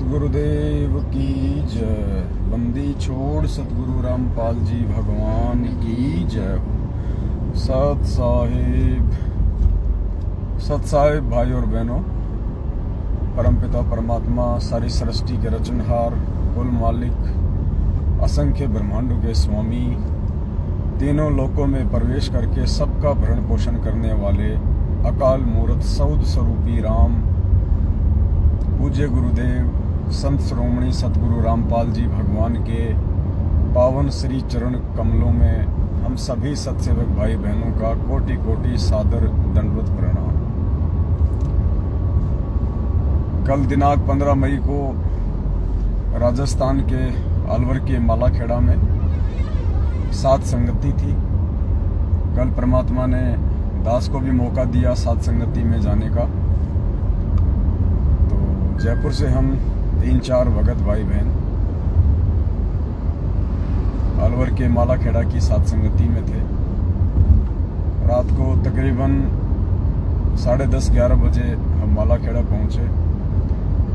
सतगुरुदेव की जय। बंदी छोड़ सतगुरु रामपाल जी भगवान की जय हो। सत साहिब भाई और बहनों, परमपिता परमात्मा सारी सृष्टि के रचनहार, कुल मालिक, असंख्य ब्रह्मांडों के स्वामी, तीनों लोकों में प्रवेश करके सबका भरण पोषण करने वाले अकाल मूर्त सौद स्वरूपी राम, पूज्य गुरुदेव संत श्रोमणी सतगुरु रामपाल जी भगवान के पावन श्री चरण कमलों में हम सभी सत्सेवक भाई बहनों का कोटि कोटि सादर दंडवत प्रणाम। कल दिनांक 15 मई को राजस्थान के अलवर के मालाखेड़ा में सात संगति थी। कल परमात्मा ने दास को भी मौका दिया सात संगति में जाने का। तो जयपुर से हम 3-4 भगत भाई बहन अलवर के मालाखेड़ा की सात संगति में थे। रात को तकरीबन 10:30-11 बजे हम मालाखेड़ा पहुंचे।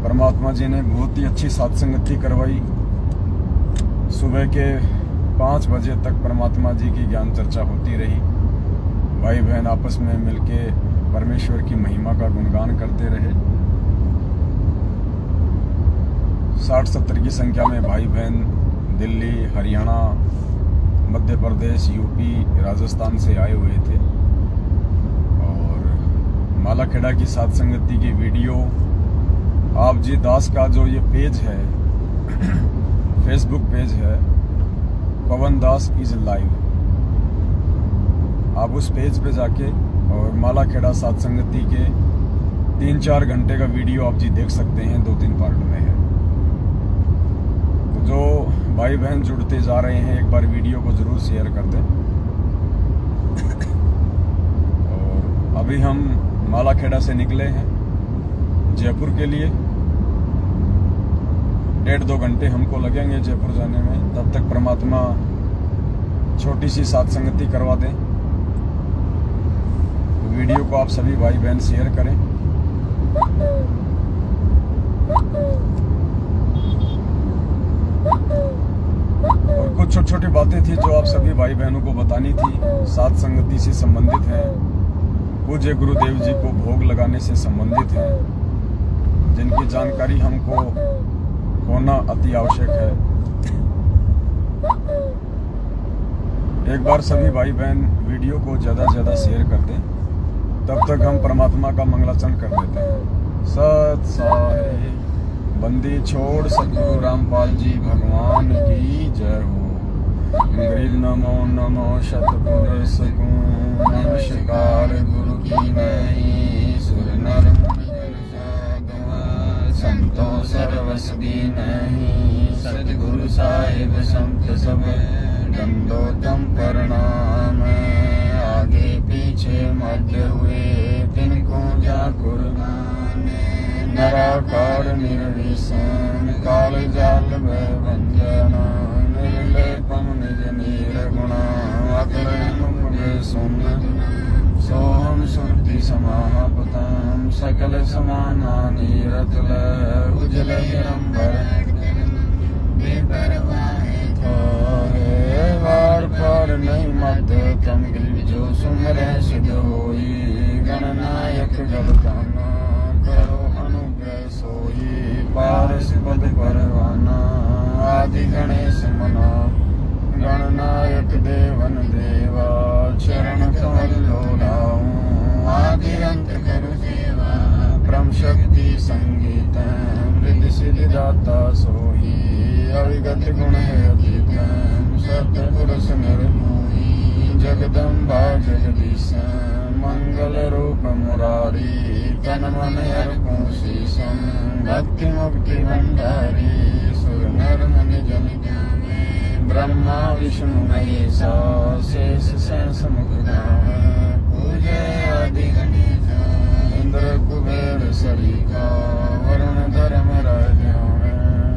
परमात्मा जी ने बहुत ही अच्छी सात संगति करवाई। सुबह के 5 बजे तक परमात्मा जी की ज्ञान चर्चा होती रही। भाई बहन आपस में मिलके परमेश्वर की महिमा का गुणगान करते रहे। 60-70 की संख्या में भाई बहन दिल्ली, हरियाणा, मध्य प्रदेश, यूपी, राजस्थान से आए हुए थे। और मालाखेड़ा की सात संगति की वीडियो आप जी दास का जो ये पेज है फेसबुक पेज है, पवन दास इज लाइव, आप उस पेज पे जाके और मालाखेड़ा सात संगति के 3-4 घंटे का वीडियो आप जी देख सकते हैं। 2-3 पार्ट में है। तो जो भाई बहन जुड़ते जा रहे हैं, एक बार वीडियो को जरूर शेयर कर दें। और अभी हम मालाखेड़ा से निकले हैं जयपुर के लिए। 1.5-2 घंटे हमको लगेंगे जयपुर जाने में। तब तक परमात्मा छोटी सी सात संगति करवा दें। तो वीडियो को आप सभी भाई बहन शेयर करें। और कुछ छोटी छोटी बातें थी जो आप सभी भाई बहनों को बतानी थी, सात संगति से संबंधित है, पूज्य गुरुदेव जी को भोग लगाने से संबंधित है, जिनकी जानकारी हमको होना अति आवश्यक है। एक बार सभी भाई बहन वीडियो को ज़्यादा से ज़्यादा शेयर कर दें, तब तक हम परमात्मा का मंगलाचरण कर देते हैं। सत साहिब बंदी छोड़ सतगुरु रामपाल जी भगवान की जय हो। गरीब नमो नमो शतपुरुष नमस्कार गुरु की नहीं सुर नर संतों सर्वस भी नहीं। सतगुरु साहिब संत सब दंडोतम प्रणाम। आगे पीछे मध्य हुए तिनको जाकुर नराकार निर्विषम काल जाल में भंजना। निर्लेपम निज निर्गुणा अकल सुन सोहम सुरति समापतम। सकल समाना नीरतल उजल हिरंबर वार पार नहीं मत तम जो सुमर सिद्ध होई। गणनायक गलताना करो अनुग्रह सोई। पारस पद परवाना आदि गणेश मना। गणनायक देवन देवा चरण कमल लोलाऊं। आदि अंत कर सेवा ब्रह्म शक्ति संगीत। मृद सिद्धि दाता सोही अविगत गुण है अतीत। सतपुरुष निर्मोही जगदम्बा जगदीश। मंगल रूप मुरारी तन मन अर्पण शीशम। भक्ति मुक्ति भंडारी सुर नर मुनि जन ज्ञान। ब्रह्मा विष्णु महेशा शेष सहस मुख गावे। पूजय आदि गणेश इंद्र कुबेर सरीखा। वरुण धर्म राजा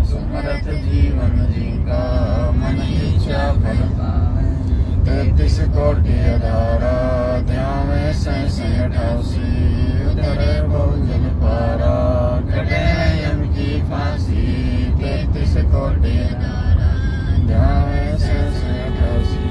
सुमरत जीवन जीका। मन इच्छा फल पावे 33 कोटि अधारा। ध्यान में 88 उधर बहुजन पारा। कटे यम की फांसी जाए से अठासी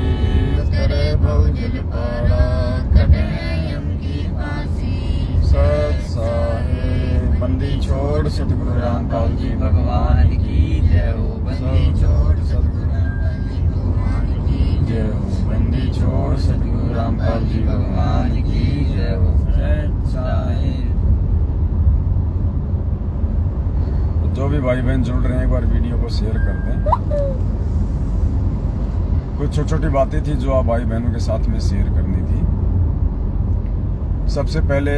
करे भवजल पारा कटे यम की फांसी सत साहेब बंदी छोड़ सतगुरु रामपाल जी भगवान की जय हो बंदी छोड़ सतगुरु रामपाल जी भगवान की जय हो बंदी छोड़ सतगुरु रामपाल जी भगवान की जय हो सत साहेब। जो भी भाई बहन जुड़ रहे हैं एक बार वीडियो को शेयर कर दें। कुछ छोटी छोटी बातें थी जो आप भाई बहनों के साथ में शेयर करनी थी। सबसे पहले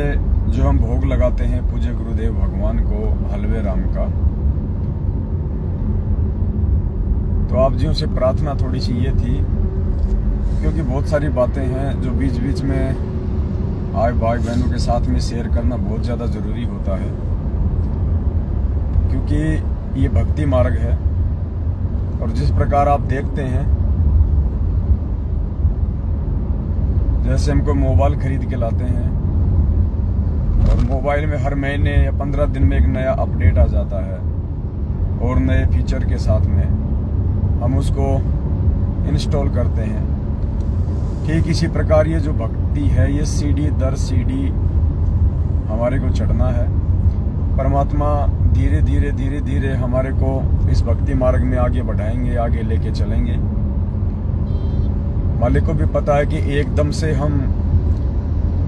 जो हम भोग लगाते हैं पूज्य गुरुदेव भगवान को हलवे राम का, तो आप जी से प्रार्थना थोड़ी सी ये थी, क्योंकि बहुत सारी बातें हैं जो बीच बीच में आए भाई बहनों के साथ में शेयर करना बहुत ज़्यादा ज़रूरी होता है, क्योंकि ये भक्ति मार्ग है। और जिस प्रकार आप देखते हैं, जैसे हमको मोबाइल खरीद के लाते हैं और मोबाइल में हर महीने या 15 दिन में एक नया अपडेट आ जाता है और नए फीचर के साथ में हम उसको इंस्टॉल करते हैं, ठीक इसी प्रकार ये जो भक्ति है ये सीढ़ी दर सीढ़ी हमारे को चढ़ना है। परमात्मा धीरे धीरे धीरे धीरे हमारे को इस भक्ति मार्ग में आगे बढ़ाएंगे, आगे लेके चलेंगे। मालिक को भी पता है कि एकदम से हम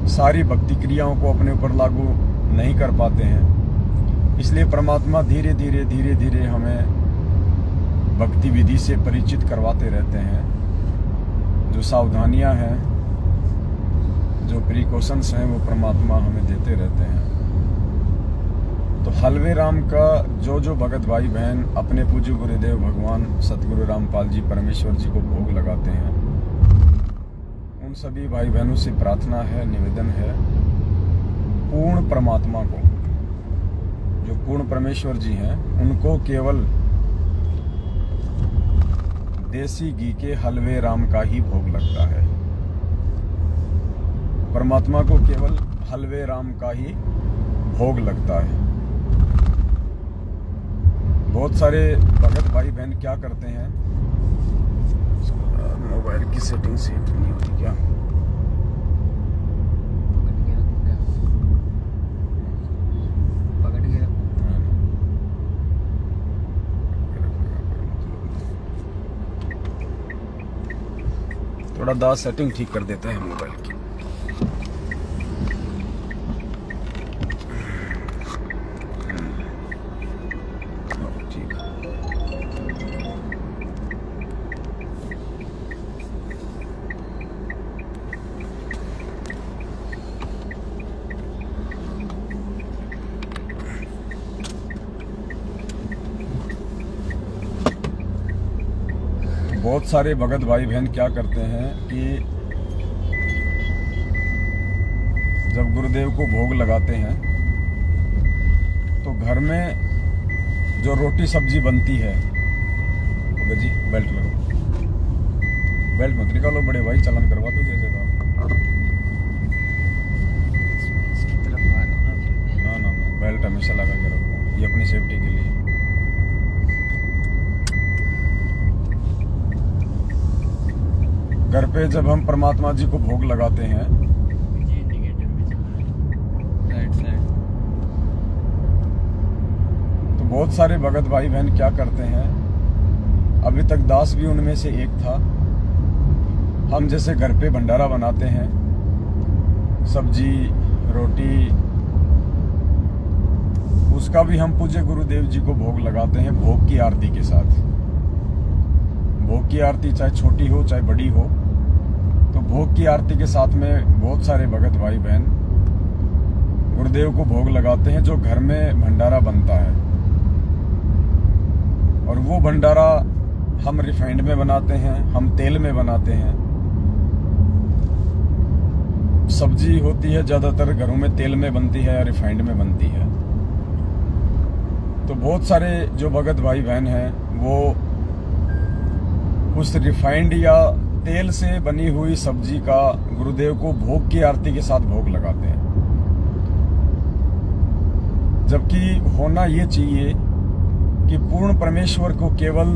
सारी भक्ति क्रियाओं को अपने ऊपर लागू नहीं कर पाते हैं, इसलिए परमात्मा धीरे धीरे धीरे धीरे हमें भक्ति विधि से परिचित करवाते रहते हैं। जो सावधानियां हैं, जो प्रिकॉशंस हैं, वो परमात्मा हमें देते रहते हैं। तो हलवे राम का जो भगत भाई बहन अपने पूज्य गुरुदेव भगवान सतगुरु रामपाल जी परमेश्वर जी को भोग लगाते हैं, उन सभी भाई बहनों से प्रार्थना है, निवेदन है, पूर्ण परमात्मा को, जो पूर्ण परमेश्वर जी हैं, उनको केवल देसी घी के हलवे राम का ही भोग लगता है। परमात्मा को केवल हलवे राम का ही भोग लगता है। बहुत सारे भगत भाई बहन क्या करते हैं, मोबाइल की सेटिंग सेट नहीं होती क्या, पकड़ गया थोड़ा दास सेटिंग ठीक कर देता है मोबाइल की। बहुत सारे भगत भाई बहन क्या करते हैं कि जब गुरुदेव को भोग लगाते हैं तो घर में जो रोटी सब्जी बनती है, जी बेल्ट लगाओ, बेल्ट मत निकालो बड़े भाई, चलन करवा दो कैसे था। ना बेल्ट हमेशा लगा के रखो, ये अपनी सेफ्टी के लिए। घर पे जब हम परमात्मा जी को भोग लगाते हैं, तो बहुत सारे भगत भाई बहन क्या करते हैं, अभी तक दास भी उनमें से एक था। हम जैसे घर पे भंडारा बनाते हैं, सब्जी रोटी, उसका भी हम पूज्य गुरुदेव जी को भोग लगाते हैं भोग की आरती के साथ। भोग की आरती चाहे छोटी हो चाहे बड़ी हो, तो भोग की आरती के साथ में बहुत सारे भगत भाई बहन गुरुदेव को भोग लगाते हैं, जो घर में भंडारा बनता है। और वो भंडारा हम रिफाइंड में बनाते हैं, हम तेल में बनाते हैं। सब्जी होती है ज्यादातर घरों में तेल में बनती है या रिफाइंड में बनती है। तो बहुत सारे जो भगत भाई बहन हैं वो उस रिफाइंड या तेल से बनी हुई सब्जी का गुरुदेव को भोग की आरती के साथ भोग लगाते हैं, जबकि होना ये चाहिए कि पूर्ण परमेश्वर को केवल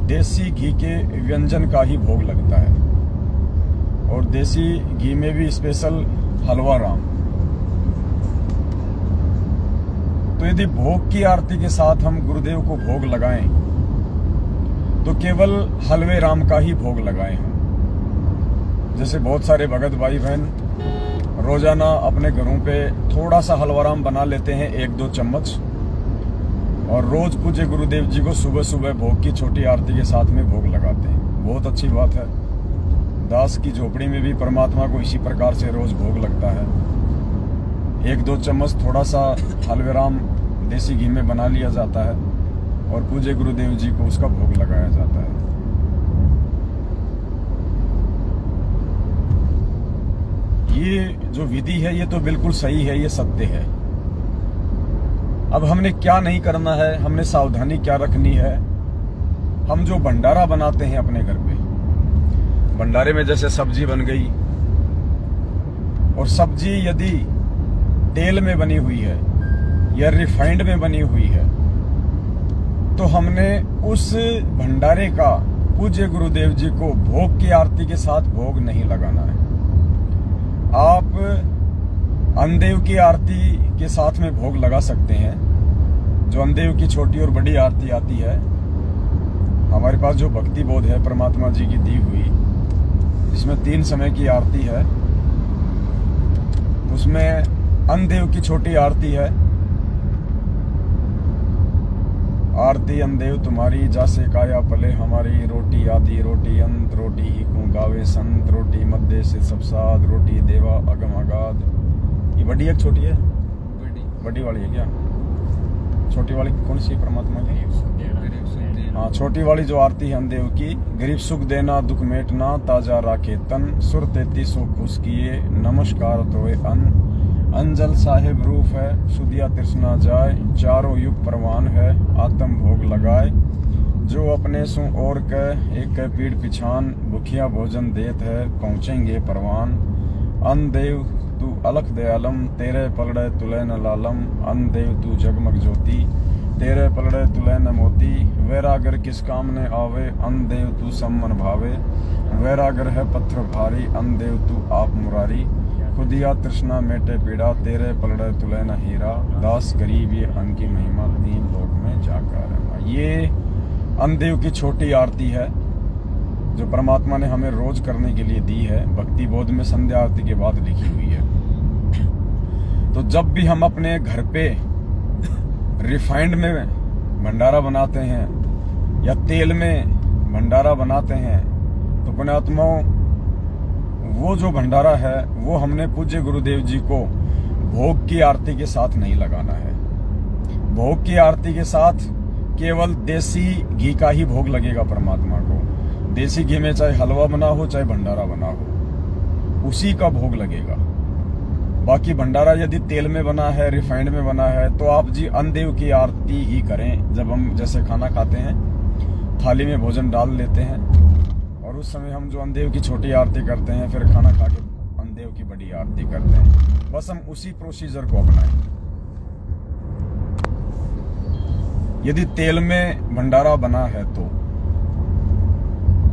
देसी घी के व्यंजन का ही भोग लगता है, और देसी घी में भी स्पेशल हलवा राम। तो यदि भोग की आरती के साथ हम गुरुदेव को भोग लगाएं तो केवल हलवे राम का ही भोग लगाएं हम। जैसे बहुत सारे भगत भाई बहन रोजाना अपने घरों पे थोड़ा सा हलवा राम बना लेते हैं, 1-2 चम्मच, और रोज पूज्य गुरुदेव जी को सुबह सुबह भोग की छोटी आरती के साथ में भोग लगाते हैं। बहुत अच्छी बात है। दास की झोपड़ी में भी परमात्मा को इसी प्रकार से रोज भोग लगता है। 1-2 चम्मच थोड़ा सा हलवे राम देसी घी में बना लिया जाता है और पूज्य गुरुदेव जी को उसका भोग लगाया जाता है। ये जो विधि है ये तो बिल्कुल सही है, ये सत्य है। अब हमने क्या नहीं करना है, हमने सावधानी क्या रखनी है। हम जो भंडारा बनाते हैं अपने घर पे, भंडारे में जैसे सब्जी बन गई, और सब्जी यदि तेल में बनी हुई है या रिफाइंड में बनी हुई है, तो हमने उस भंडारे का पूज्य गुरुदेव जी को भोग की आरती के साथ भोग नहीं लगाना है। आप अंदेव की आरती के साथ में भोग लगा सकते हैं। जो अंदेव की छोटी और बड़ी आरती आती है, हमारे पास जो भक्ति बोध है परमात्मा जी की दी हुई, इसमें 3 समय की आरती है, उसमें अंदेव की छोटी आरती है। आरती अंदेव तुम्हारी जासे काया पले हमारी, रोटी आदि रोटी अंत, रोटी ही को गावे संत, रोटी मध्य से सबसाद, रोटी देवा अगम अगाध। ये बड़ी है छोटी है? बड़ी वाली है क्या? छोटी वाली कौन सी परमात्मा की? हाँ, छोटी वाली जो आरती है अंदेव की, गरीब सुख देना दुख मेटना, ताजा राखे तन, सुर 33 खुश किए, नमस्कार तोए अन, अंजल साहेब रूप है, सुदिया तृष्णा जाए, चारों युग परवान है, आत्म भोग लगाए, जो अपने सु और कह एक पीड़ पिछान, भुखिया भोजन देत है पहुँचेंगे परवान, अनदेव तू अलख दयालम, तेरे पलड़े तुले न लालम, अनदेव तू जगमग ज्योति, तेरे पलड़े तुले न मोती, वैरागर किस काम ने आवे, अनदेव तू सम्मन भावे, वैरागर है पत्थर भारी, अनदेव तू आप मुरारी, खुदिया तृष्णा मेटे पीड़ा, तेरे पलड़े तुले न हीरा, दास गरीब ये अन्न की महिमा, 3 लोक में जाकर। ये अनदेव की छोटी आरती है जो परमात्मा ने हमें रोज करने के लिए दी है। भक्ति बोध में संध्या आरती के बाद लिखी हुई है। तो जब भी हम अपने घर पे रिफाइंड में भंडारा बनाते हैं या तेल में भंडारा बनाते हैं, तो पुण्यात्माओं, वो जो भंडारा है वो हमने पूज्य गुरुदेव जी को भोग की आरती के साथ नहीं लगाना है। भोग की आरती के साथ केवल देसी घी का ही भोग लगेगा परमात्मा को। देसी घी में चाहे हलवा बना हो चाहे भंडारा बना हो, उसी का भोग लगेगा। बाकी भंडारा यदि तेल में बना है, रिफाइंड में बना है, तो आप जी अनदेव की आरती ही करें। जब हम जैसे खाना खाते हैं, थाली में भोजन डाल लेते हैं और उस समय हम जो अनदेव की छोटी आरती करते हैं, फिर खाना खा के अनदेव की बड़ी आरती करते हैं। बस हम उसी प्रोसीजर को अपनाएं। यदि तेल में भंडारा बना है तो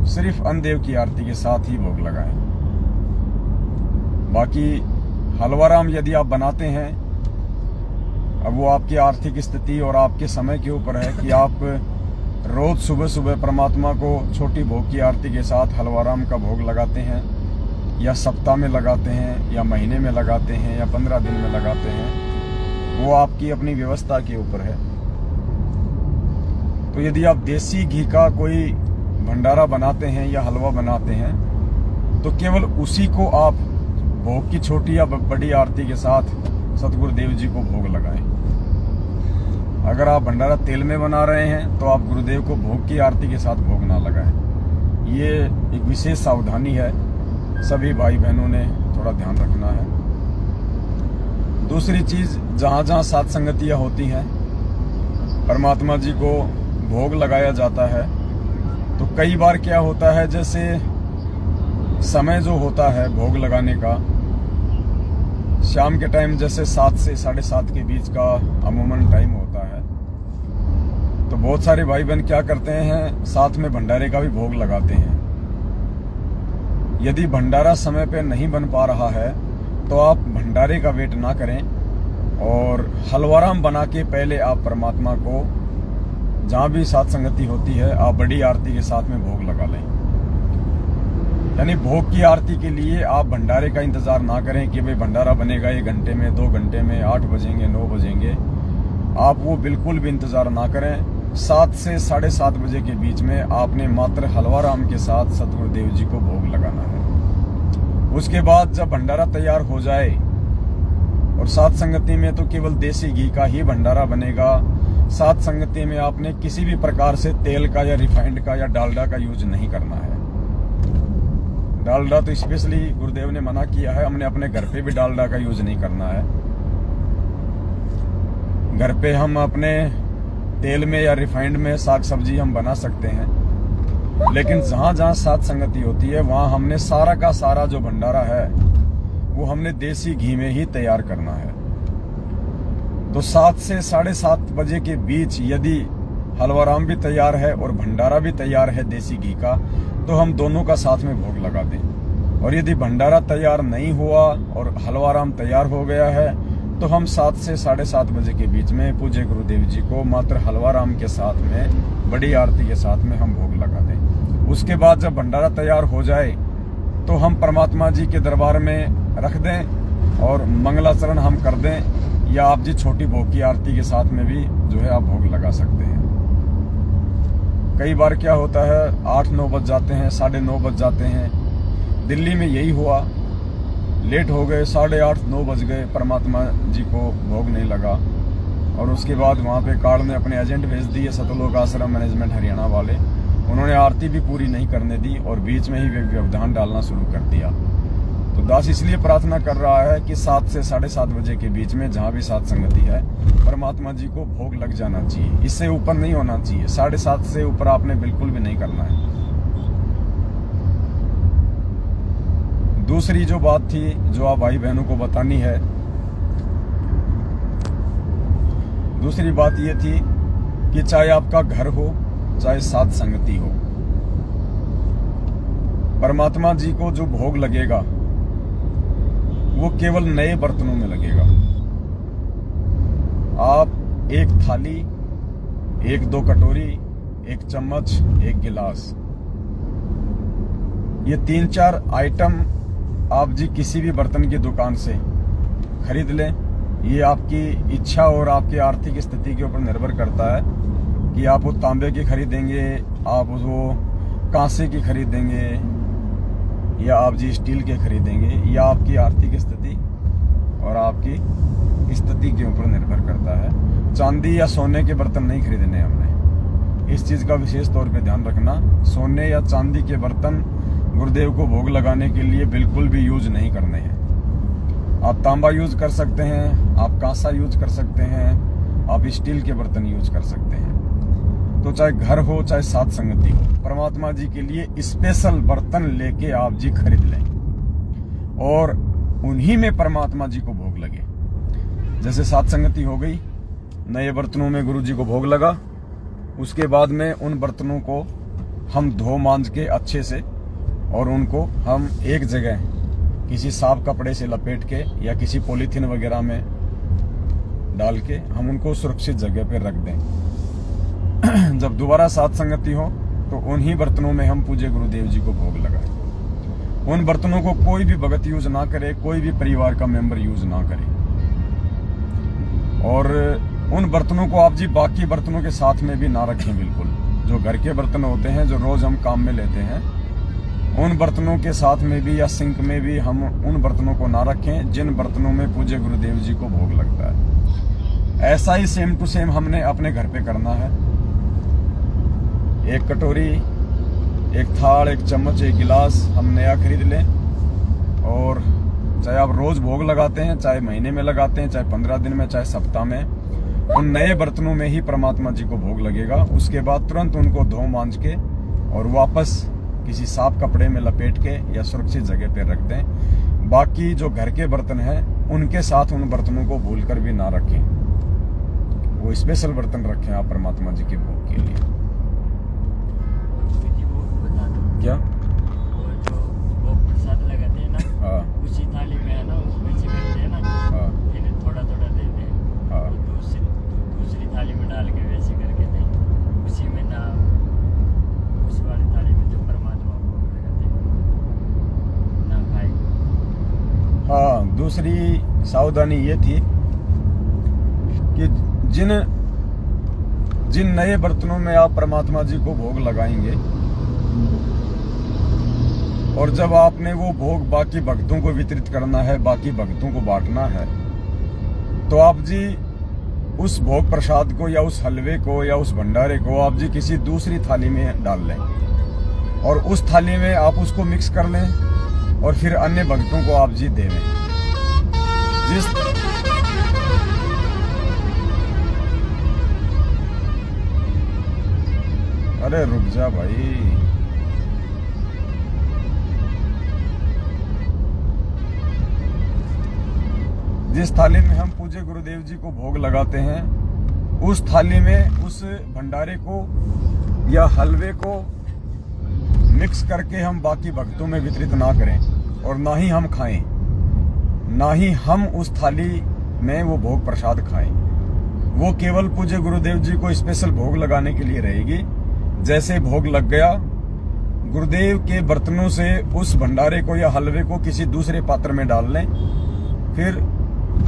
सिर्फ अनदेव की आरती के साथ ही भोग लगाएं। बाकी हलवाराम यदि आप बनाते हैं, अब वो आपकी आर्थिक स्थिति और आपके समय के ऊपर है कि आप रोज सुबह सुबह परमात्मा को छोटी भोग की आरती के साथ हलवाराम का भोग लगाते हैं, या सप्ताह में लगाते हैं, या महीने में लगाते हैं, या 15 दिन में लगाते हैं, वो आपकी अपनी व्यवस्था के ऊपर है। तो यदि आप देसी घी का कोई भंडारा बनाते हैं या हलवा बनाते हैं, तो केवल उसी को आप भोग की छोटी या बड़ी आरती के साथ सतगुरुदेव जी को भोग लगाएं। अगर आप भंडारा तेल में बना रहे हैं तो आप गुरुदेव को भोग की आरती के साथ भोग ना लगाएं। ये एक विशेष सावधानी है, सभी भाई बहनों ने थोड़ा ध्यान रखना है। दूसरी चीज, जहां जहां सात संगतियां होती हैं, परमात्मा जी को भोग लगाया जाता है, तो कई बार क्या होता है, जैसे समय जो होता है भोग लगाने का, शाम के टाइम जैसे 7 से 7:30 के बीच का अमूमन टाइम होता है। तो बहुत सारे भाई बहन क्या करते हैं, साथ में भंडारे का भी भोग लगाते हैं। यदि भंडारा समय पे नहीं बन पा रहा है तो आप भंडारे का वेट ना करें और हलवाराम बना के पहले आप परमात्मा को जहां भी साथ संगति होती है आप बड़ी आरती के साथ में भोग लगा लें। यानी भोग की आरती के लिए आप भंडारे का इंतजार ना करें कि भाई भंडारा बनेगा 1 घंटे में, 2 घंटे में, 8 बजेंगे, 9 बजेंगे। आप वो बिल्कुल भी इंतजार ना करें। 7 से 7:30 बजे के बीच में आपने मात्र हलवाराम के साथ सतगुरुदेव जी को भोग लगाना है। उसके बाद जब भंडारा तैयार हो जाए, और साथ संगति में तो केवल देसी घी का ही भंडारा बनेगा। साथ संगति में आपने किसी भी प्रकार से तेल का या रिफाइंड का या डालडा का यूज नहीं करना है। डालडा तो स्पेशली गुरुदेव ने मना किया है, हमने अपने घर पे भी डालडा का यूज नहीं करना है। घर पे हम अपने तेल में या रिफाइंड में साग सब्जी हम बना सकते हैं, लेकिन जहां जहां साथ संगति होती है वहां हमने सारा का सारा जो भंडारा है वो हमने देसी घी में ही तैयार करना है। तो 7 से 7:30 बजे के बीच यदि हलवाराम भी तैयार है और भंडारा भी तैयार है देसी घी का, तो हम दोनों का साथ में भोग लगा दें। और यदि भंडारा तैयार नहीं हुआ और हलवाराम तैयार हो गया है तो हम 7 से 7:30 बजे के बीच में पूज्य गुरुदेव जी को मात्र हलवाराम के साथ में बड़ी आरती के साथ में हम भोग लगा दें। उसके बाद जब भंडारा तैयार हो जाए तो हम परमात्मा जी के दरबार में रख दें और मंगलाचरण हम कर दें, या आप जी छोटी भोग की आरती के साथ में भी जो है आप भोग लगा सकते हैं। कई बार क्या होता है 8-9 बज जाते हैं, 9:30 बज जाते हैं। दिल्ली में यही हुआ, लेट हो गए, 8:30-9 बज गए, परमात्मा जी को भोग नहीं लगा। और उसके बाद वहाँ पे कार्ड ने अपने एजेंट भेज दिए सतलोक आश्रम मैनेजमेंट हरियाणा वाले, उन्होंने आरती भी पूरी नहीं करने दी और बीच में ही व्यवधान डालना शुरू कर दिया। तो दास इसलिए प्रार्थना कर रहा है कि 7 से 7:30 बजे के बीच में जहाँ भी साथ संगति है परमात्मा जी को भोग लग जाना चाहिए। इससे ऊपर नहीं होना चाहिए, 7:30 से ऊपर आपने बिल्कुल भी नहीं करना है। दूसरी जो बात थी जो आप भाई बहनों को बतानी है, दूसरी बात ये थी कि चाहे आपका घर हो चाहे साथ संगति हो, परमात्मा जी को जो भोग लगेगा वो केवल नए बर्तनों में लगेगा। आप एक थाली, 1-2 कटोरी, 1 चम्मच, 1 गिलास, ये 3-4 आइटम आप जी किसी भी बर्तन की दुकान से खरीद लें। ये आपकी इच्छा और आपकी आर्थिक स्थिति के ऊपर निर्भर करता है कि आप वो तांबे की खरीदेंगे, आप वो कांसे की खरीदेंगे, या आप जी स्टील के खरीदेंगे, या आपकी आर्थिक स्थिति और आपकी स्थिति के ऊपर निर्भर करता है। चांदी या सोने के बर्तन नहीं खरीदने हमने, इस चीज का विशेष तौर पे ध्यान रखना। सोने या चांदी के बर्तन गुरुदेव को भोग लगाने के लिए बिल्कुल भी यूज नहीं करने हैं। आप तांबा यूज कर सकते हैं, आप कांसा यूज कर सकते हैं, आप स्टील के बर्तन यूज कर सकते हैं। तो चाहे घर हो चाहे साथ संगति हो, परमात्मा जी के लिए स्पेशल बर्तन लेके आप जी खरीद लें और उन्हीं में परमात्मा जी को भोग लगे। जैसे साथ संगति हो गई, नए बर्तनों में गुरु जी को भोग लगा, उसके बाद में उन बर्तनों को हम धो मांज के अच्छे से और उनको हम एक जगह किसी साफ कपड़े से लपेट के या किसी पॉलीथीन वगैरह में डाल के हम उनको सुरक्षित जगह पर रख दें। जब दोबारा साथ संगति हो तो उन्हीं बर्तनों में हम पूज्य गुरुदेव जी को भोग लगाएं। उन बर्तनों को कोई भी भगत यूज ना करे, कोई भी परिवार का मेंबर यूज ना करे। और उन बर्तनों को आप जी बाकी बर्तनों के साथ में भी ना रखें बिल्कुल। जो घर के बर्तन होते हैं जो रोज हम काम में लेते हैं, उन बर्तनों के साथ में भी या सिंक में भी हम उन बर्तनों को ना रखें जिन बर्तनों में पूज्य गुरुदेव जी को भोग लगता है। ऐसा ही सेम टू सेम हमने अपने घर पे करना है। 1 कटोरी, 1 थाल, 1 चम्मच, 1 गिलास हम नया खरीद लें। और चाहे आप रोज भोग लगाते हैं, चाहे महीने में लगाते हैं, चाहे 15 दिन में, चाहे सप्ताह में, उन नए बर्तनों में ही परमात्मा जी को भोग लगेगा। उसके बाद तुरंत उनको धो मांज के और वापस किसी साफ कपड़े में लपेट के या सुरक्षित जगह पे रख दें। बाकी जो घर के बर्तन हैं उनके साथ उन बर्तनों को भूलकर भी ना रखें। वो स्पेशल बर्तन रखे हैं आप परमात्मा जी के भोग के लिए। क्या? वो जो भोग प्रसाद लगाते हैं ना, हाँ उसी थाली में है ना, उसमें से करते हैं ना, हाँ फिर थोड़ा थोड़ा देते हैं। हाँ। वो दूसरी थाली में डाल के वैसे करके नहीं, उसी में ना, उस वाली थाली में जो परमात्मा भोग लगाते हैं ना खाए। हाँ। दूसरी सावधानी ये थी कि जिन नए बर्तनों में आप परमात्मा जी को भोग लगाएंगे और जब आपने वो भोग बाकी भक्तों को वितरित करना है, बाकी भक्तों को बांटना है, तो आप जी उस भोग प्रसाद को या उस हलवे को या उस भंडारे को आप जी किसी दूसरी थाली में डाल लें और उस थाली में आप उसको मिक्स कर लें और फिर अन्य भक्तों को आप जी देवें। अरे रुक जा भाई। जिस थाली में हम पूज्य गुरुदेव जी को भोग लगाते हैं, उस थाली में उस भंडारे को या हलवे को मिक्स करके हम बाकी भक्तों में वितरित ना करें और ना ही हम खाएं, ना ही हम उस थाली में वो भोग प्रसाद खाएं। वो केवल पूज्य गुरुदेव जी को स्पेशल भोग लगाने के लिए रहेगी। जैसे भोग लग गया, गुरुदेव के बर्तनों से उस भंडारे को या हलवे को किसी दूसरे पात्र में डाल लें, फिर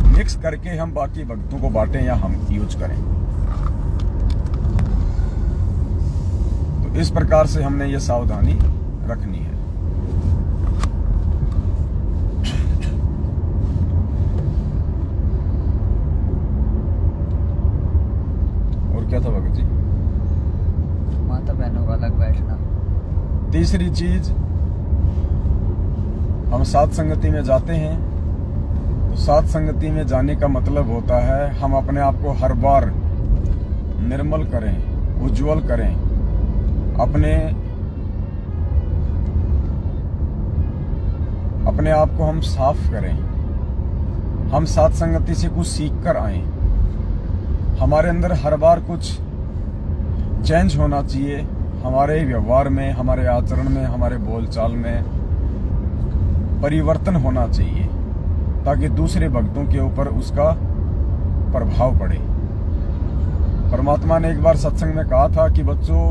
मिक्स करके हम बाकी भक्तों को बांटें या हम यूज करें। तो इस प्रकार से हमने ये सावधानी रखनी है। और क्या था भगत जी? माता बहनों का अलग बैठना। तीसरी चीज, हम साध संगति में जाते हैं तो साध संगति में जाने का मतलब होता है हम अपने आप को हर बार निर्मल करें, उज्जवल करें, अपने आप को हम साफ करें। हम साध संगति से कुछ सीख कर आए। हमारे अंदर हर बार कुछ चेंज होना चाहिए, हमारे व्यवहार में, हमारे आचरण में, हमारे बोलचाल में परिवर्तन होना चाहिए ताकि दूसरे भक्तों के ऊपर उसका प्रभाव पड़े। परमात्मा ने एक बार सत्संग में कहा था कि बच्चों,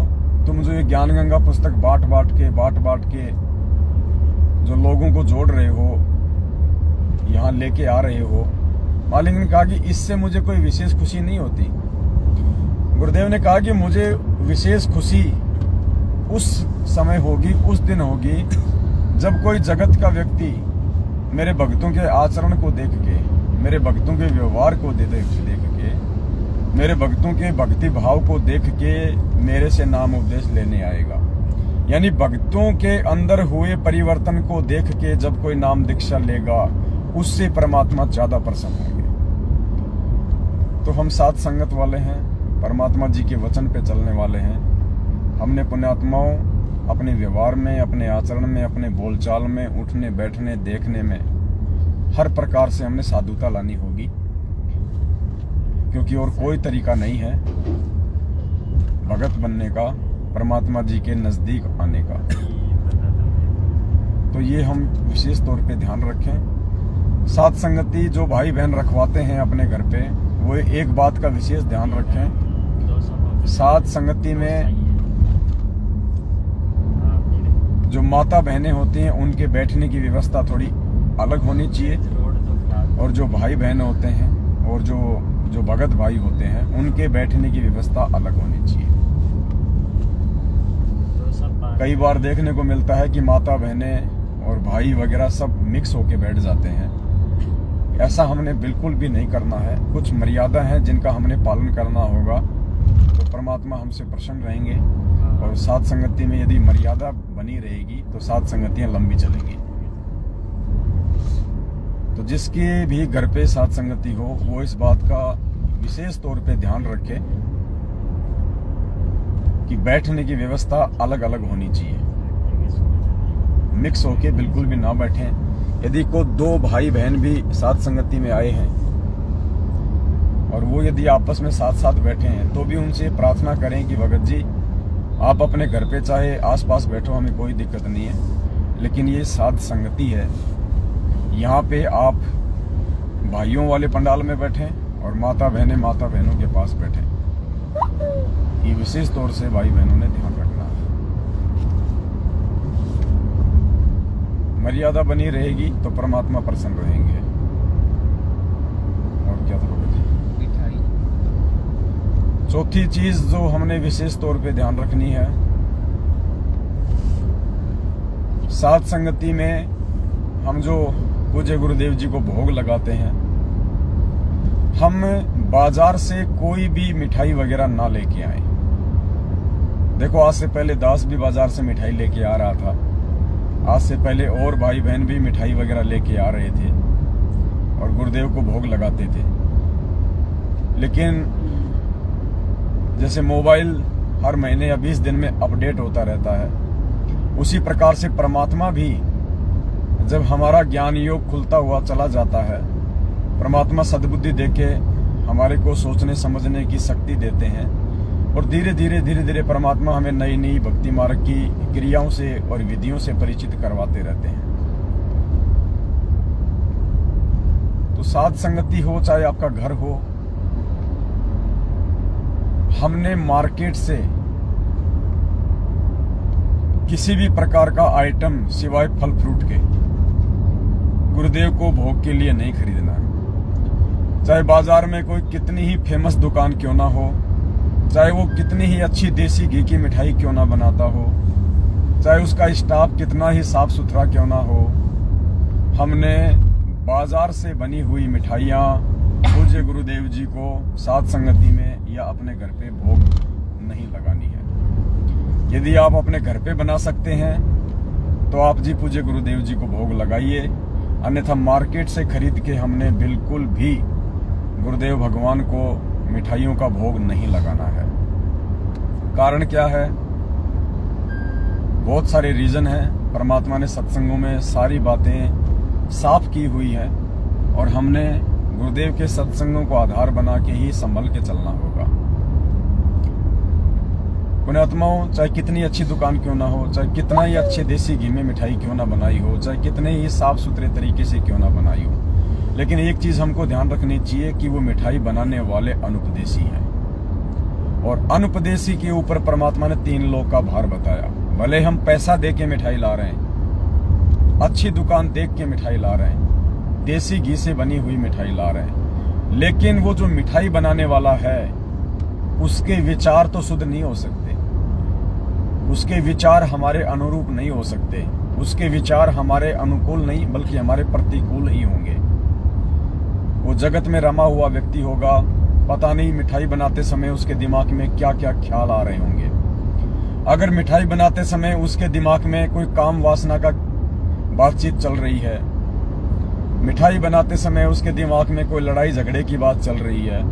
तुम जो ये ज्ञान गंगा पुस्तक बांट बांट के जो लोगों को जोड़ रहे हो, यहाँ लेके आ रहे हो, मालिक ने कहा कि इससे मुझे कोई विशेष खुशी नहीं होती। गुरुदेव ने कहा कि मुझे विशेष खुशी उस समय होगी, उस दिन होगी जब कोई जगत का व्यक्ति मेरे भक्तों के आचरण को देख के, मेरे भक्तों के व्यवहार को देख के, मेरे भक्तों के भक्ति भाव को देख के मेरे से नाम उपदेश लेने आएगा। यानी भक्तों के अंदर हुए परिवर्तन को देख के जब कोई नाम दीक्षा लेगा, उससे परमात्मा ज्यादा प्रसन्न होंगे। तो हम साथ संगत वाले हैं, परमात्मा जी के वचन पे चलने वाले हैं। हमने पुण्यात्माओं अपने व्यवहार में, अपने आचरण में, अपने बोलचाल में, उठने बैठने देखने में हर प्रकार से हमने साधुता लानी होगी, क्योंकि और कोई तरीका नहीं है भगत बनने का, परमात्मा जी के नजदीक आने का। तो ये हम विशेष तौर पे ध्यान रखें। साथ संगति जो भाई बहन रखवाते हैं अपने घर पे, वो एक बात का विशेष ध्यान रखें। साथ संगति में जो माता बहनें होती हैं उनके बैठने की व्यवस्था थोड़ी अलग होनी चाहिए, और जो भाई बहन होते हैं और जो भगत भाई होते हैं उनके बैठने की व्यवस्था अलग होनी चाहिए। कई बार देखने को मिलता है कि माता बहनें और भाई वगैरह सब मिक्स होके बैठ जाते हैं। ऐसा हमने बिल्कुल भी नहीं करना है। कुछ मर्यादा है जिनका हमने पालन करना होगा, तो परमात्मा हमसे प्रसन्न रहेंगे। और साथ संगति में यदि मर्यादा बनी रहेगी तो साथ संगतियां लंबी चलेंगी। तो जिसके भी घर पे साथ संगति हो, वो इस बात का विशेष तौर पे ध्यान रखे कि बैठने की व्यवस्था अलग अलग होनी चाहिए। मिक्स होके बिल्कुल भी ना बैठें। यदि को दो भाई बहन भी साथ संगति में आए हैं और वो यदि आपस में साथ साथ बैठे हैं तो भी उनसे प्रार्थना करें कि भगत जी आप अपने घर पे चाहे आसपास बैठो, हमें कोई दिक्कत नहीं है, लेकिन ये साध संगति है, यहाँ पे आप भाइयों वाले पंडाल में बैठें और माता बहनों के पास बैठें। ये विशेष तौर से भाई बहनों ने ध्यान रखना है। मर्यादा बनी रहेगी तो परमात्मा प्रसन्न रहेंगे। और क्या था मिठाई? चौथी चीज जो हमने विशेष तौर पे ध्यान रखनी है, साध संगति में हम जो पूज्य गुरुदेव जी को भोग लगाते हैं, हम बाजार से कोई भी मिठाई वगैरह ना लेके आए। देखो आज से पहले दास भी बाजार से मिठाई लेके आ रहा था, आज से पहले और भाई बहन भी मिठाई वगैरह लेके आ रहे थे और गुरुदेव को भोग लगाते थे। लेकिन जैसे मोबाइल हर महीने या 20 दिन में अपडेट होता रहता है, उसी प्रकार से परमात्मा भी जब हमारा ज्ञान योग खुलता हुआ चला जाता है, परमात्मा सद्बुद्धि देके हमारे को सोचने समझने की शक्ति देते हैं और धीरे धीरे परमात्मा हमें नई नई भक्ति मार्ग की क्रियाओं से और विधियों से परिचित करवाते रहते हैं। तो साध संगति हो चाहे आपका घर हो, हमने मार्केट से किसी भी प्रकार का आइटम सिवाय फल फ्रूट के गुरुदेव को भोग के लिए नहीं खरीदना है। चाहे बाजार में कोई कितनी ही फेमस दुकान क्यों ना हो, चाहे वो कितनी ही अच्छी देसी घी की मिठाई क्यों ना बनाता हो, चाहे उसका स्टाफ कितना ही साफ सुथरा क्यों ना हो, हमने बाजार से बनी हुई मिठाइयाँ पूज्य गुरुदेव जी को साध संगति में या अपने घर पे भोग नहीं लगानी है। यदि आप अपने घर पे बना सकते हैं तो आप जी पूज्य गुरुदेव जी को भोग लगाइए, अन्यथा मार्केट से खरीद के हमने बिल्कुल भी गुरुदेव भगवान को मिठाइयों का भोग नहीं लगाना है। कारण क्या है? बहुत सारे रीजन हैं। परमात्मा ने सत्संगों में सारी बातें साफ की हुई है और हमने गुरुदेव के सत्संगों को आधार बना के ही संभल के चलना होगा। पुण्यात्माओं, चाहे कितनी अच्छी दुकान क्यों ना हो, चाहे कितना ही अच्छे देसी घी में मिठाई क्यों ना बनाई हो, चाहे कितने ही साफ सुथरे तरीके से क्यों ना बनाई हो, लेकिन एक चीज हमको ध्यान रखनी चाहिए कि वो मिठाई बनाने वाले अनुपदेशी हैं। और अनुपदेशी के ऊपर परमात्मा ने 3 लोक का भार बताया। भले हम पैसा दे के मिठाई ला रहे हैं, अच्छी दुकान देख के मिठाई ला रहे हैं, देसी घी से बनी हुई मिठाई ला रहे हैं, लेकिन वो जो मिठाई बनाने वाला है उसके विचार तो शुद्ध नहीं हो सकते, उसके विचार हमारे अनुरूप नहीं हो सकते, उसके विचार हमारे अनुकूल नहीं बल्कि हमारे प्रतिकूल ही होंगे। वो जगत में रमा हुआ व्यक्ति होगा, पता नहीं मिठाई बनाते समय उसके दिमाग में क्या क्या ख्याल आ रहे होंगे। अगर मिठाई बनाते समय उसके दिमाग में कोई काम वासना का बातचीत चल रही है, मिठाई बनाते समय उसके दिमाग में कोई लड़ाई झगड़े की बात चल रही है,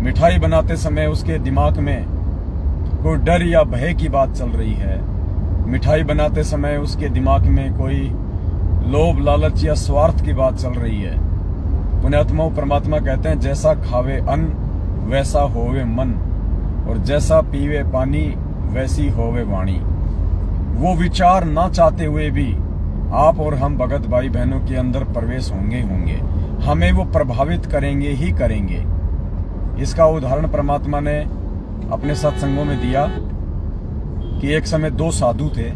मिठाई बनाते समय उसके दिमाग में कोई डर या भय की बात चल रही है, मिठाई बनाते समय उसके दिमाग में कोई लोभ लालच या स्वार्थ की बात चल रही है। पुण्यात्माओं, परमात्मा कहते हैं जैसा खावे अन्न वैसा होवे मन और जैसा पीवे पानी वैसी होवे वाणी। वो विचार ना चाहते हुए भी आप और हम भगत भाई बहनों के अंदर प्रवेश होंगे, हमें वो प्रभावित करेंगे ही करेंगे। इसका उदाहरण परमात्मा ने अपने सत्संगों में दिया कि एक समय 2 साधु थे।